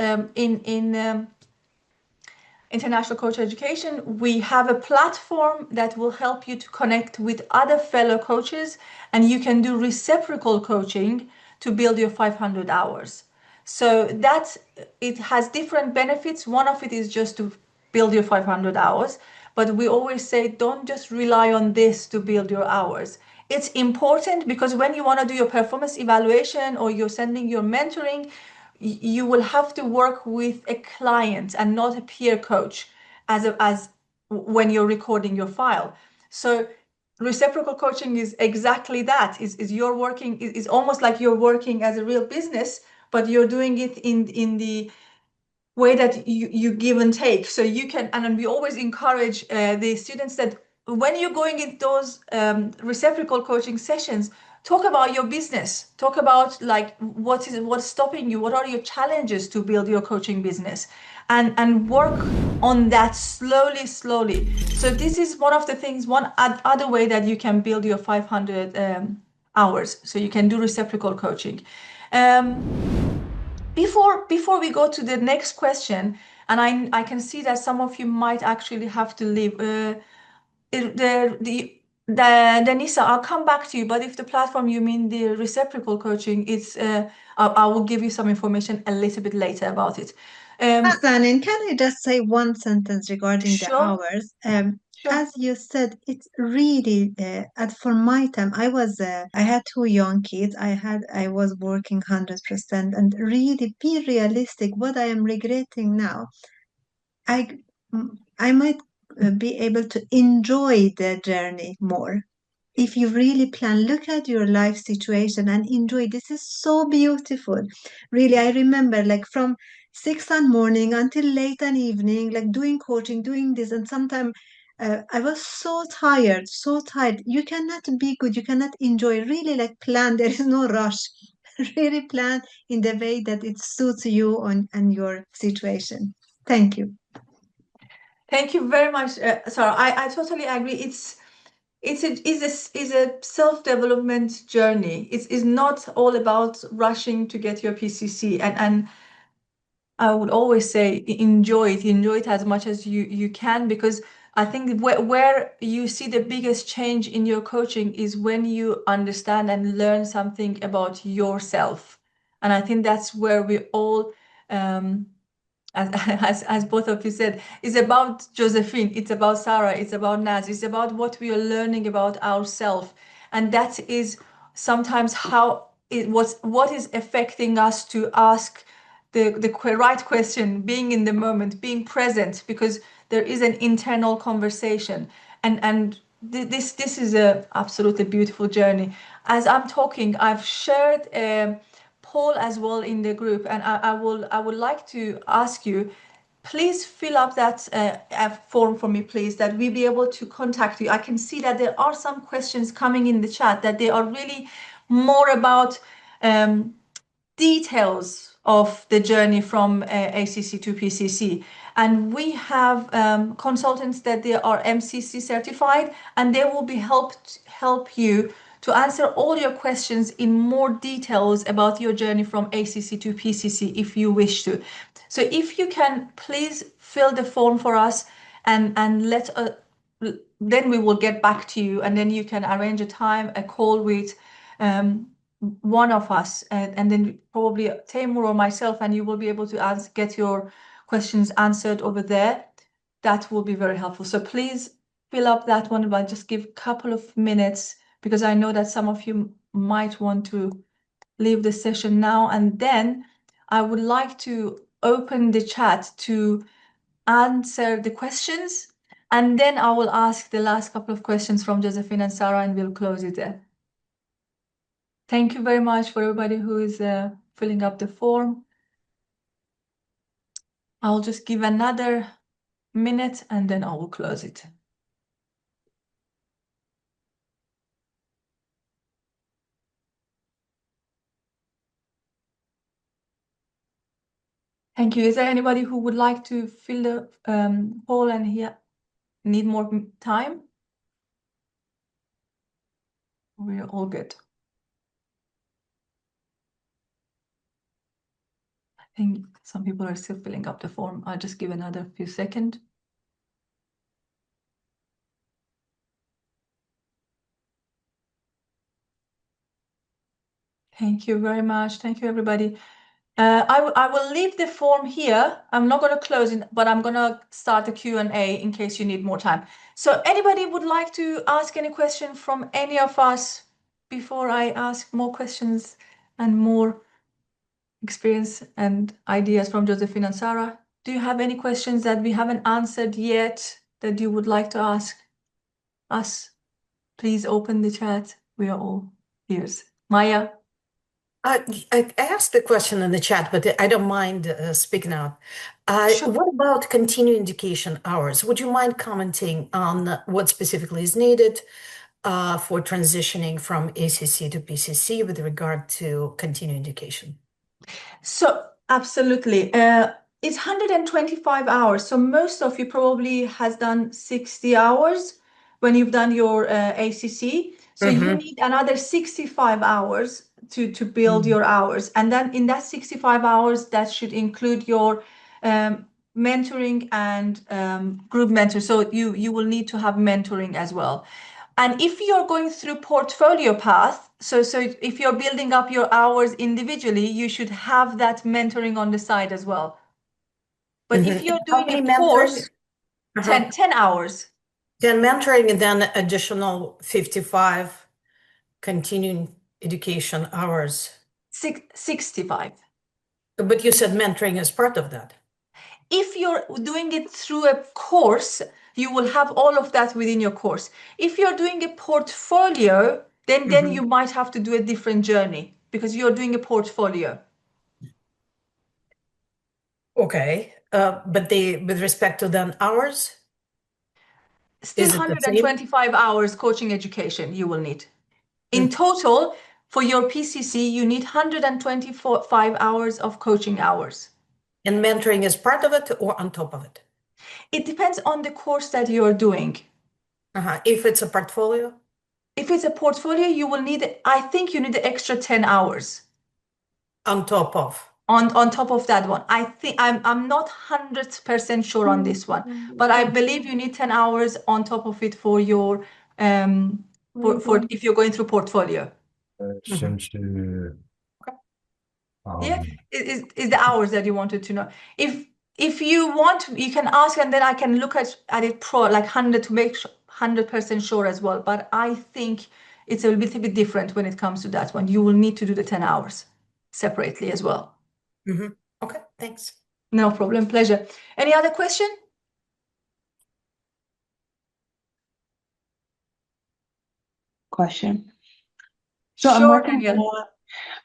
Speaker 1: International Coach Education, we have a platform that will help you to connect with other fellow coaches, and you can do reciprocal coaching to build your 500 hours. So that it has different benefits. One of it is just to build your 500 hours, but we always say don't just rely on this to build your hours. It's important because when you want to do your performance evaluation or you're sending your mentoring, you will have to work with a client and not a peer coach as when you're recording your file. So reciprocal coaching is exactly that. Is you're working is almost like you're working as a real business, but you're doing it in the way that you give and take. So you can, and we always encourage the students that when you're going in those reciprocal coaching sessions, talk about your business, talk about like what's stopping you, what are your challenges to build your coaching business, and work on that slowly. So this is one of the things, one other way that you can build your 500 hours. So you can do reciprocal coaching. Before we go to the next question, and I can see that some of you might actually have to leave. Denisa, I'll come back to you, but if the platform you mean the reciprocal coaching, it's I will give you some information a little bit later about it.
Speaker 3: Hasan, can I just say one sentence regarding the
Speaker 1: Sure,
Speaker 3: hours?
Speaker 1: sure.
Speaker 3: As you said, it's really for my time. I had two young kids. I was working 100%, and really be realistic. What I am regretting now, I I might be able to enjoy the journey more. If you really plan, look at your life situation and enjoy. This is so beautiful. Really, I remember like from 6 in morning until late in evening, like doing coaching, doing this, and sometimes I was so tired, so tired. You cannot be good. You cannot enjoy. Really, like plan. There is no rush. Really plan in the way that it suits you and your situation. Thank you.
Speaker 1: Thank you very much, Sarah. I totally agree. Is a self-development journey. It's not all about rushing to get your PCC, and I would always say enjoy it as much as you can, because I think where you see the biggest change in your coaching is when you understand and learn something about yourself. And I think that's where we all as both of you said, it's about Josephine, it's about Sarah, it's about Naz, it's about what we are learning about ourselves. And that is sometimes what is affecting us to ask the right question, being in the moment, being present, because there is an internal conversation. And this is a absolutely beautiful journey. As I'm talking, I've shared poll as well in the group, and I would like to ask you, please fill up that form for me, please, that we be able to contact you. I can see that there are some questions coming in the chat that they are really more about details of the journey from ACC to PCC. And we have consultants that they are MCC certified, and they will be help you to answer all your questions in more details about your journey from ACC to PCC if you wish to. So if you can please fill the form for us, and then we will get back to you, and then you can arrange a time, a call with one of us, and then probably Taimur or myself, and you will be able to get your questions answered over there. That will be very helpful. So please fill up that one, but just give a couple of minutes, because I know that some of you might want to leave the session now. And then I would like to open the chat to answer the questions, and then I will ask the last couple of questions from Josephine and Sarah, and we'll close it there. Thank you very much for everybody who is filling up the form. I'll just give another minute and then I will close it. Thank you. Is there anybody who would like to fill the poll and here need more time? We're all good. I think some people are still filling up the form. I'll just give another few seconds. Thank you very much. Thank you, everybody. I will leave the form here. I'm not going to close it, but I'm going to start the Q&A in case you need more time. So anybody would like to ask any question from any of us before I ask more questions and more experience and ideas from Josephine and Sarah? Do you have any questions that we haven't answered yet that you would like to ask us? Please open the chat. We are all ears. Maya?
Speaker 4: I asked the question in the chat, but I don't mind speaking out.
Speaker 1: Sure.
Speaker 4: What about continuing education hours? Would you mind commenting on what specifically is needed for transitioning from ACC to PCC with regard to continuing education?
Speaker 1: So absolutely. It's 125 hours. So most of you probably has done 60 hours when you've done your ACC. So you need another 65 hours to build your hours. And then in that 65 hours, that should include your mentoring and group mentor. So you will need to have mentoring as well. And if you're going through portfolio path, so if you're building up your hours individually, you should have that mentoring on the side as well. But if you're
Speaker 4: How
Speaker 1: doing
Speaker 4: many
Speaker 1: a course, 10 hours.
Speaker 4: Then mentoring and then additional 55 continuing education hours.
Speaker 1: 65.
Speaker 4: But you said mentoring is part of that.
Speaker 1: If you're doing it through a course, you will have all of that within your course. If you're doing a portfolio, then you might have to do a different journey because you're doing a portfolio.
Speaker 4: Okay, but with respect to then hours?
Speaker 1: Still
Speaker 4: Is it the same?
Speaker 1: 125 hours coaching education you will need. In total, for your PCC, you need 125 hours of coaching hours.
Speaker 4: And mentoring is part of it or on top of it?
Speaker 1: It depends on the course that you're doing.
Speaker 4: If it's a portfolio?
Speaker 1: If it's a portfolio, you will need, I think you need the extra 10 hours.
Speaker 4: On top of?
Speaker 1: On top of that one. I think I'm not 100% sure on this one, but I believe you need 10 hours on top of it for your for if you're going through portfolio. Yeah, is the hours that you wanted to know. If you want, you can ask and then I can look at it like 100 to make 100% sure as well. But I think it's a little bit different when it comes to that one. You will need to do the 10 hours separately as well.
Speaker 4: Okay, thanks.
Speaker 1: No problem, pleasure. Any other question?
Speaker 5: Question. So
Speaker 1: Sure,
Speaker 5: I'm working
Speaker 1: Danielle.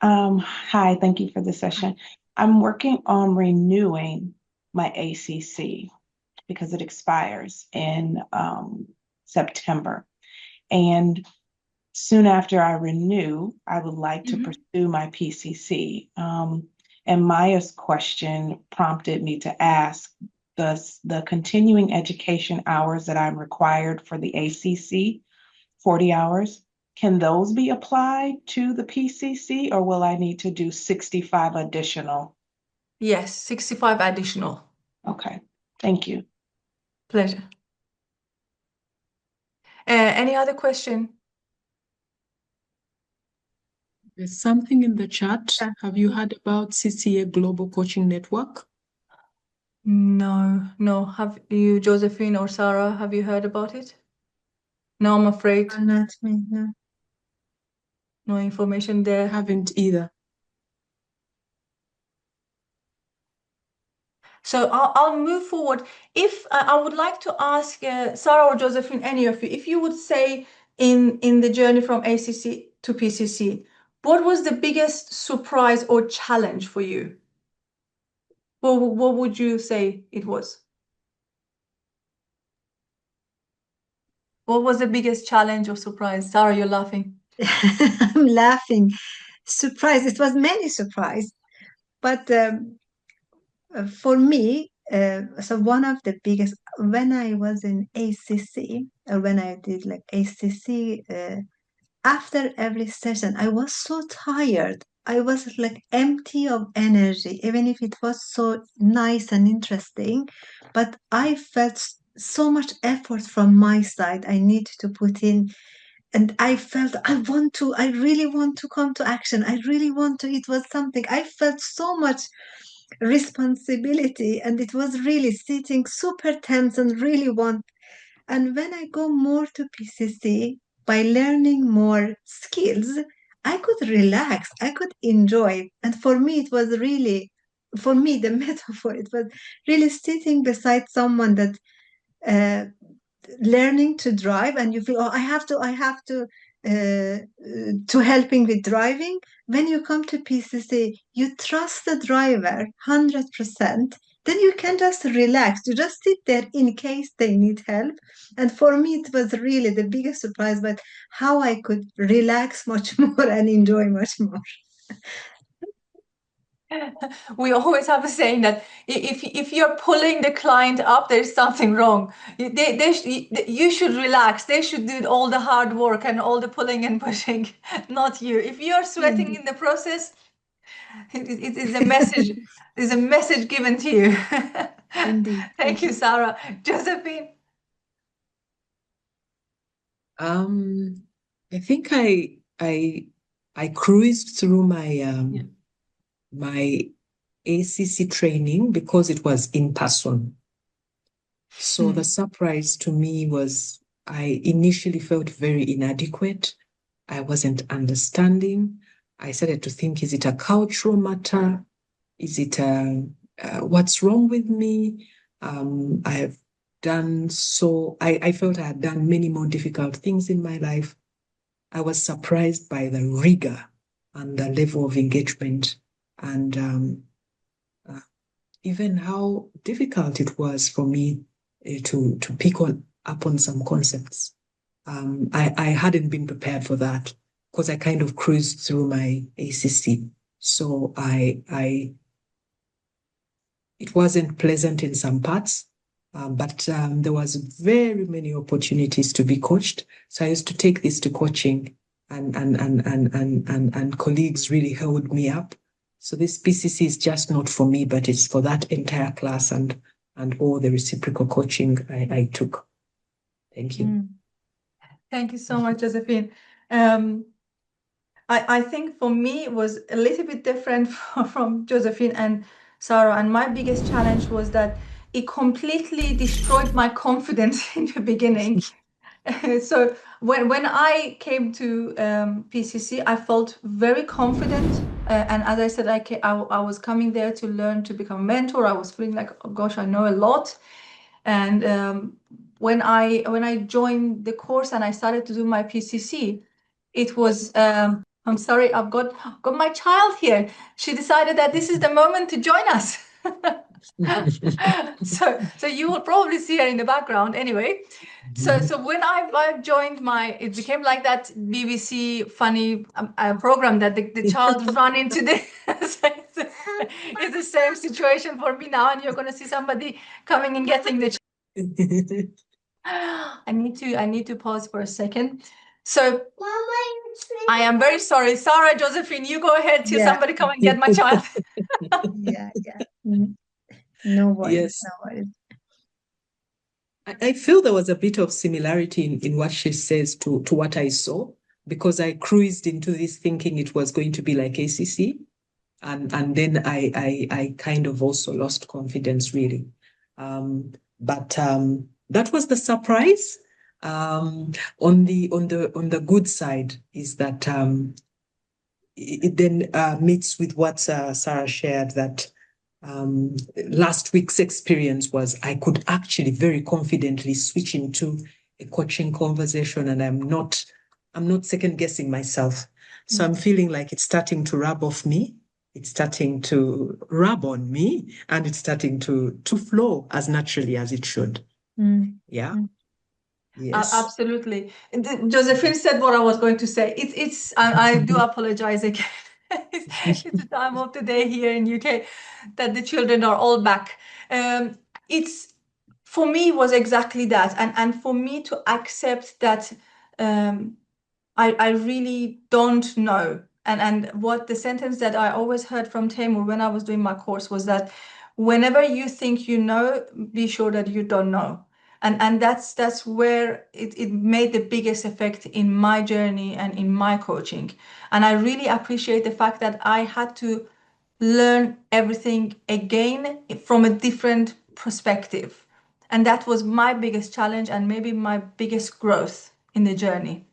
Speaker 5: on, hi, thank you for the session. I'm working on renewing my ACC because it expires in September. And soon after I renew, I would like to pursue my PCC. And Maya's question prompted me to ask the continuing education hours that I'm required for the ACC, 40 hours, can those be applied to the PCC or will I need to do 65 additional?
Speaker 1: Yes, 65 additional.
Speaker 5: Okay, thank you.
Speaker 1: Pleasure. Any other question?
Speaker 2: There's something in the chat. Have you heard about CCA Global Coaching Network?
Speaker 1: No. Have you, Josephine or Sarah, have you heard about it? No, I'm afraid.
Speaker 3: Not me, no.
Speaker 1: No information there.
Speaker 2: Haven't either.
Speaker 1: So I'll move forward. If I would like to ask Sarah or Josephine, any of you, if you would say in the journey from ACC to PCC, what was the biggest surprise or challenge for you? What would you say it was? What was the biggest challenge or surprise? Sarah, you're laughing.
Speaker 3: I'm laughing. Surprise. It was many surprise. But for me, so one of the biggest, when I was in ACC, or when I did like ACC, after every session, I was so tired. I was like empty of energy, even if it was so nice and interesting. But I felt so much effort from my side I need to put in. And I felt I really want to come to action. I really want to, it was something. I felt so much responsibility, and it was really sitting super tense and really want. And when I go more to PCC, by learning more skills, I could relax, I could enjoy. And for me, it was really, for me, the metaphor, it was really sitting beside someone that uh, learning to drive, and you feel, oh, to helping with driving. When you come to PCC, you trust the driver 100%. Then you can just relax. You just sit there in case they need help. And for me, it was really the biggest surprise, but how I could relax much more and enjoy much more.
Speaker 1: We always have a saying that if you're pulling the client up, there's something wrong. You should relax. They should do all the hard work and all the pulling and pushing, not you. If you're sweating in the process, it is a message. There's a message given to you.
Speaker 3: Indeed.
Speaker 1: Thank you, Sarah. Josephine.
Speaker 2: I think I cruised through my ACC training because it was in person. So the surprise to me was I initially felt very inadequate. I wasn't understanding. I started to think, is it a cultural matter? Is it what's wrong with me? I felt I had done many more difficult things in my life. I was surprised by the rigor and the level of engagement, and even how difficult it was for me to pick up on some concepts. I hadn't been prepared for that because I kind of cruised through my ACC. So it wasn't pleasant in some parts, but there was very many opportunities to be coached. So I used to take this to coaching, and colleagues really held me up. So this PCC is just not for me, but it's for that entire class and all the reciprocal coaching I took. Thank you.
Speaker 1: Thank you so much, Josephine. I think for me it was a little bit different from Josephine and Sarah. And my biggest challenge was that it completely destroyed my confidence in the beginning. So when I came to PCC, I felt very confident. And as I said, I was coming there to learn to become a mentor. I was feeling like, oh gosh, I know a lot. And when I joined the course and I started to do my PCC, it was I'm sorry, I've got my child here. She decided that this is the moment to join us. So you will probably see her in the background anyway. So when I joined it became like that BBC funny program that the child run into the it's the same situation for me now, and you're going to see somebody coming and getting the child. I need to pause for a second. So I am very sorry, Sarah, Josephine, you go ahead till somebody come and get my child.
Speaker 3: Yeah. No worries.
Speaker 2: Yes.
Speaker 3: No worries.
Speaker 2: I feel there was a bit of similarity in what she says to what I saw, because I cruised into this thinking it was going to be like ACC, and then I kind of also lost confidence really. But that was the surprise. On the good side is that it then meets with what Sarah shared, that last week's experience was I could actually very confidently switch into a coaching conversation, and I'm not second guessing myself. So I'm feeling like it's starting to rub off me. It's starting to rub on me, and it's starting to flow as naturally as it should. Yeah. Yes.
Speaker 1: Absolutely. Josephine said what I was going to say. I do apologize again. It's the time of the day here in UK that the children are all back. It's for me was exactly that, and for me to accept that I really don't know, And what the sentence that I always heard from Taimur when I was doing my course was that whenever you think you know, be sure that you don't know. And that's where it made the biggest effect in my journey and in my coaching. And I really appreciate the fact that I had to learn everything again from a different perspective. And that was my biggest challenge and maybe my biggest growth in the journey.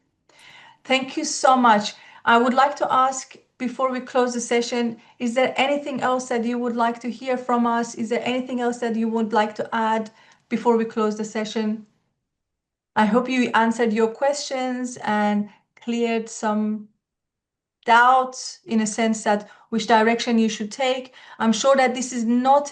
Speaker 1: Thank you so much. I would like to ask, before we close the session, is there anything else that you would like to hear from us? Is there anything else that you would like to add before we close the session? I hope you answered your questions and cleared some doubts in a sense that which direction you should take. I'm sure that this is not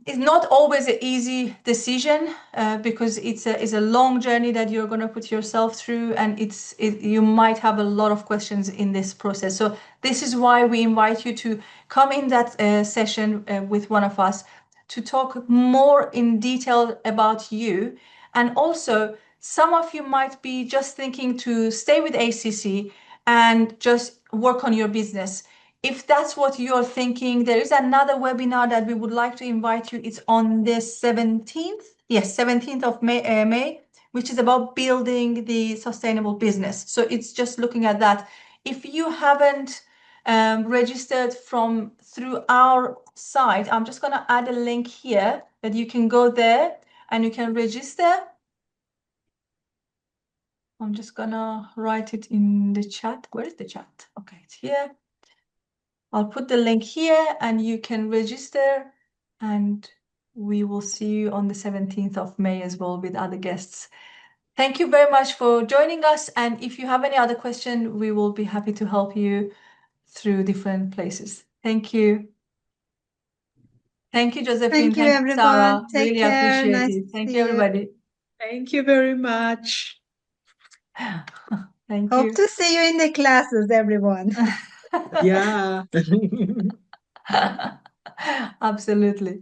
Speaker 1: it's not always an easy decision because it's a long journey that you're going to put yourself through, and you might have a lot of questions in this process. So this is why we invite you to come in that session with one of us to talk more in detail about you. And also, some of you might be just thinking to stay with ACC and just work on your business. If that's what you're thinking, there is another webinar that we would like to invite you. It's on the 17th. Yes, 17th of May, which is about building the sustainable business. So it's just looking at that. If you haven't registered through our site, I'm just going to add a link here that you can go there and you can register. I'm just going to write it in the chat. Where is the chat? Okay, it's here. I'll put the link here and you can register, and we will see you on the 17th of May as well with other guests. Thank you very much for joining us. And if you have any other question, we will be happy to help you through different places. Thank you. Thank you, Josephine.
Speaker 3: Thank you,
Speaker 1: Thank you,
Speaker 3: everyone.
Speaker 1: Sarah.
Speaker 3: Take
Speaker 1: Really
Speaker 3: care.
Speaker 1: appreciate
Speaker 3: Nice
Speaker 1: it.
Speaker 3: to
Speaker 1: Thank
Speaker 3: see
Speaker 1: you, everybody.
Speaker 2: Thank you very much.
Speaker 1: Thank
Speaker 3: Hope
Speaker 1: you.
Speaker 3: to see you in the classes, everyone.
Speaker 2: Yeah.
Speaker 1: Absolutely.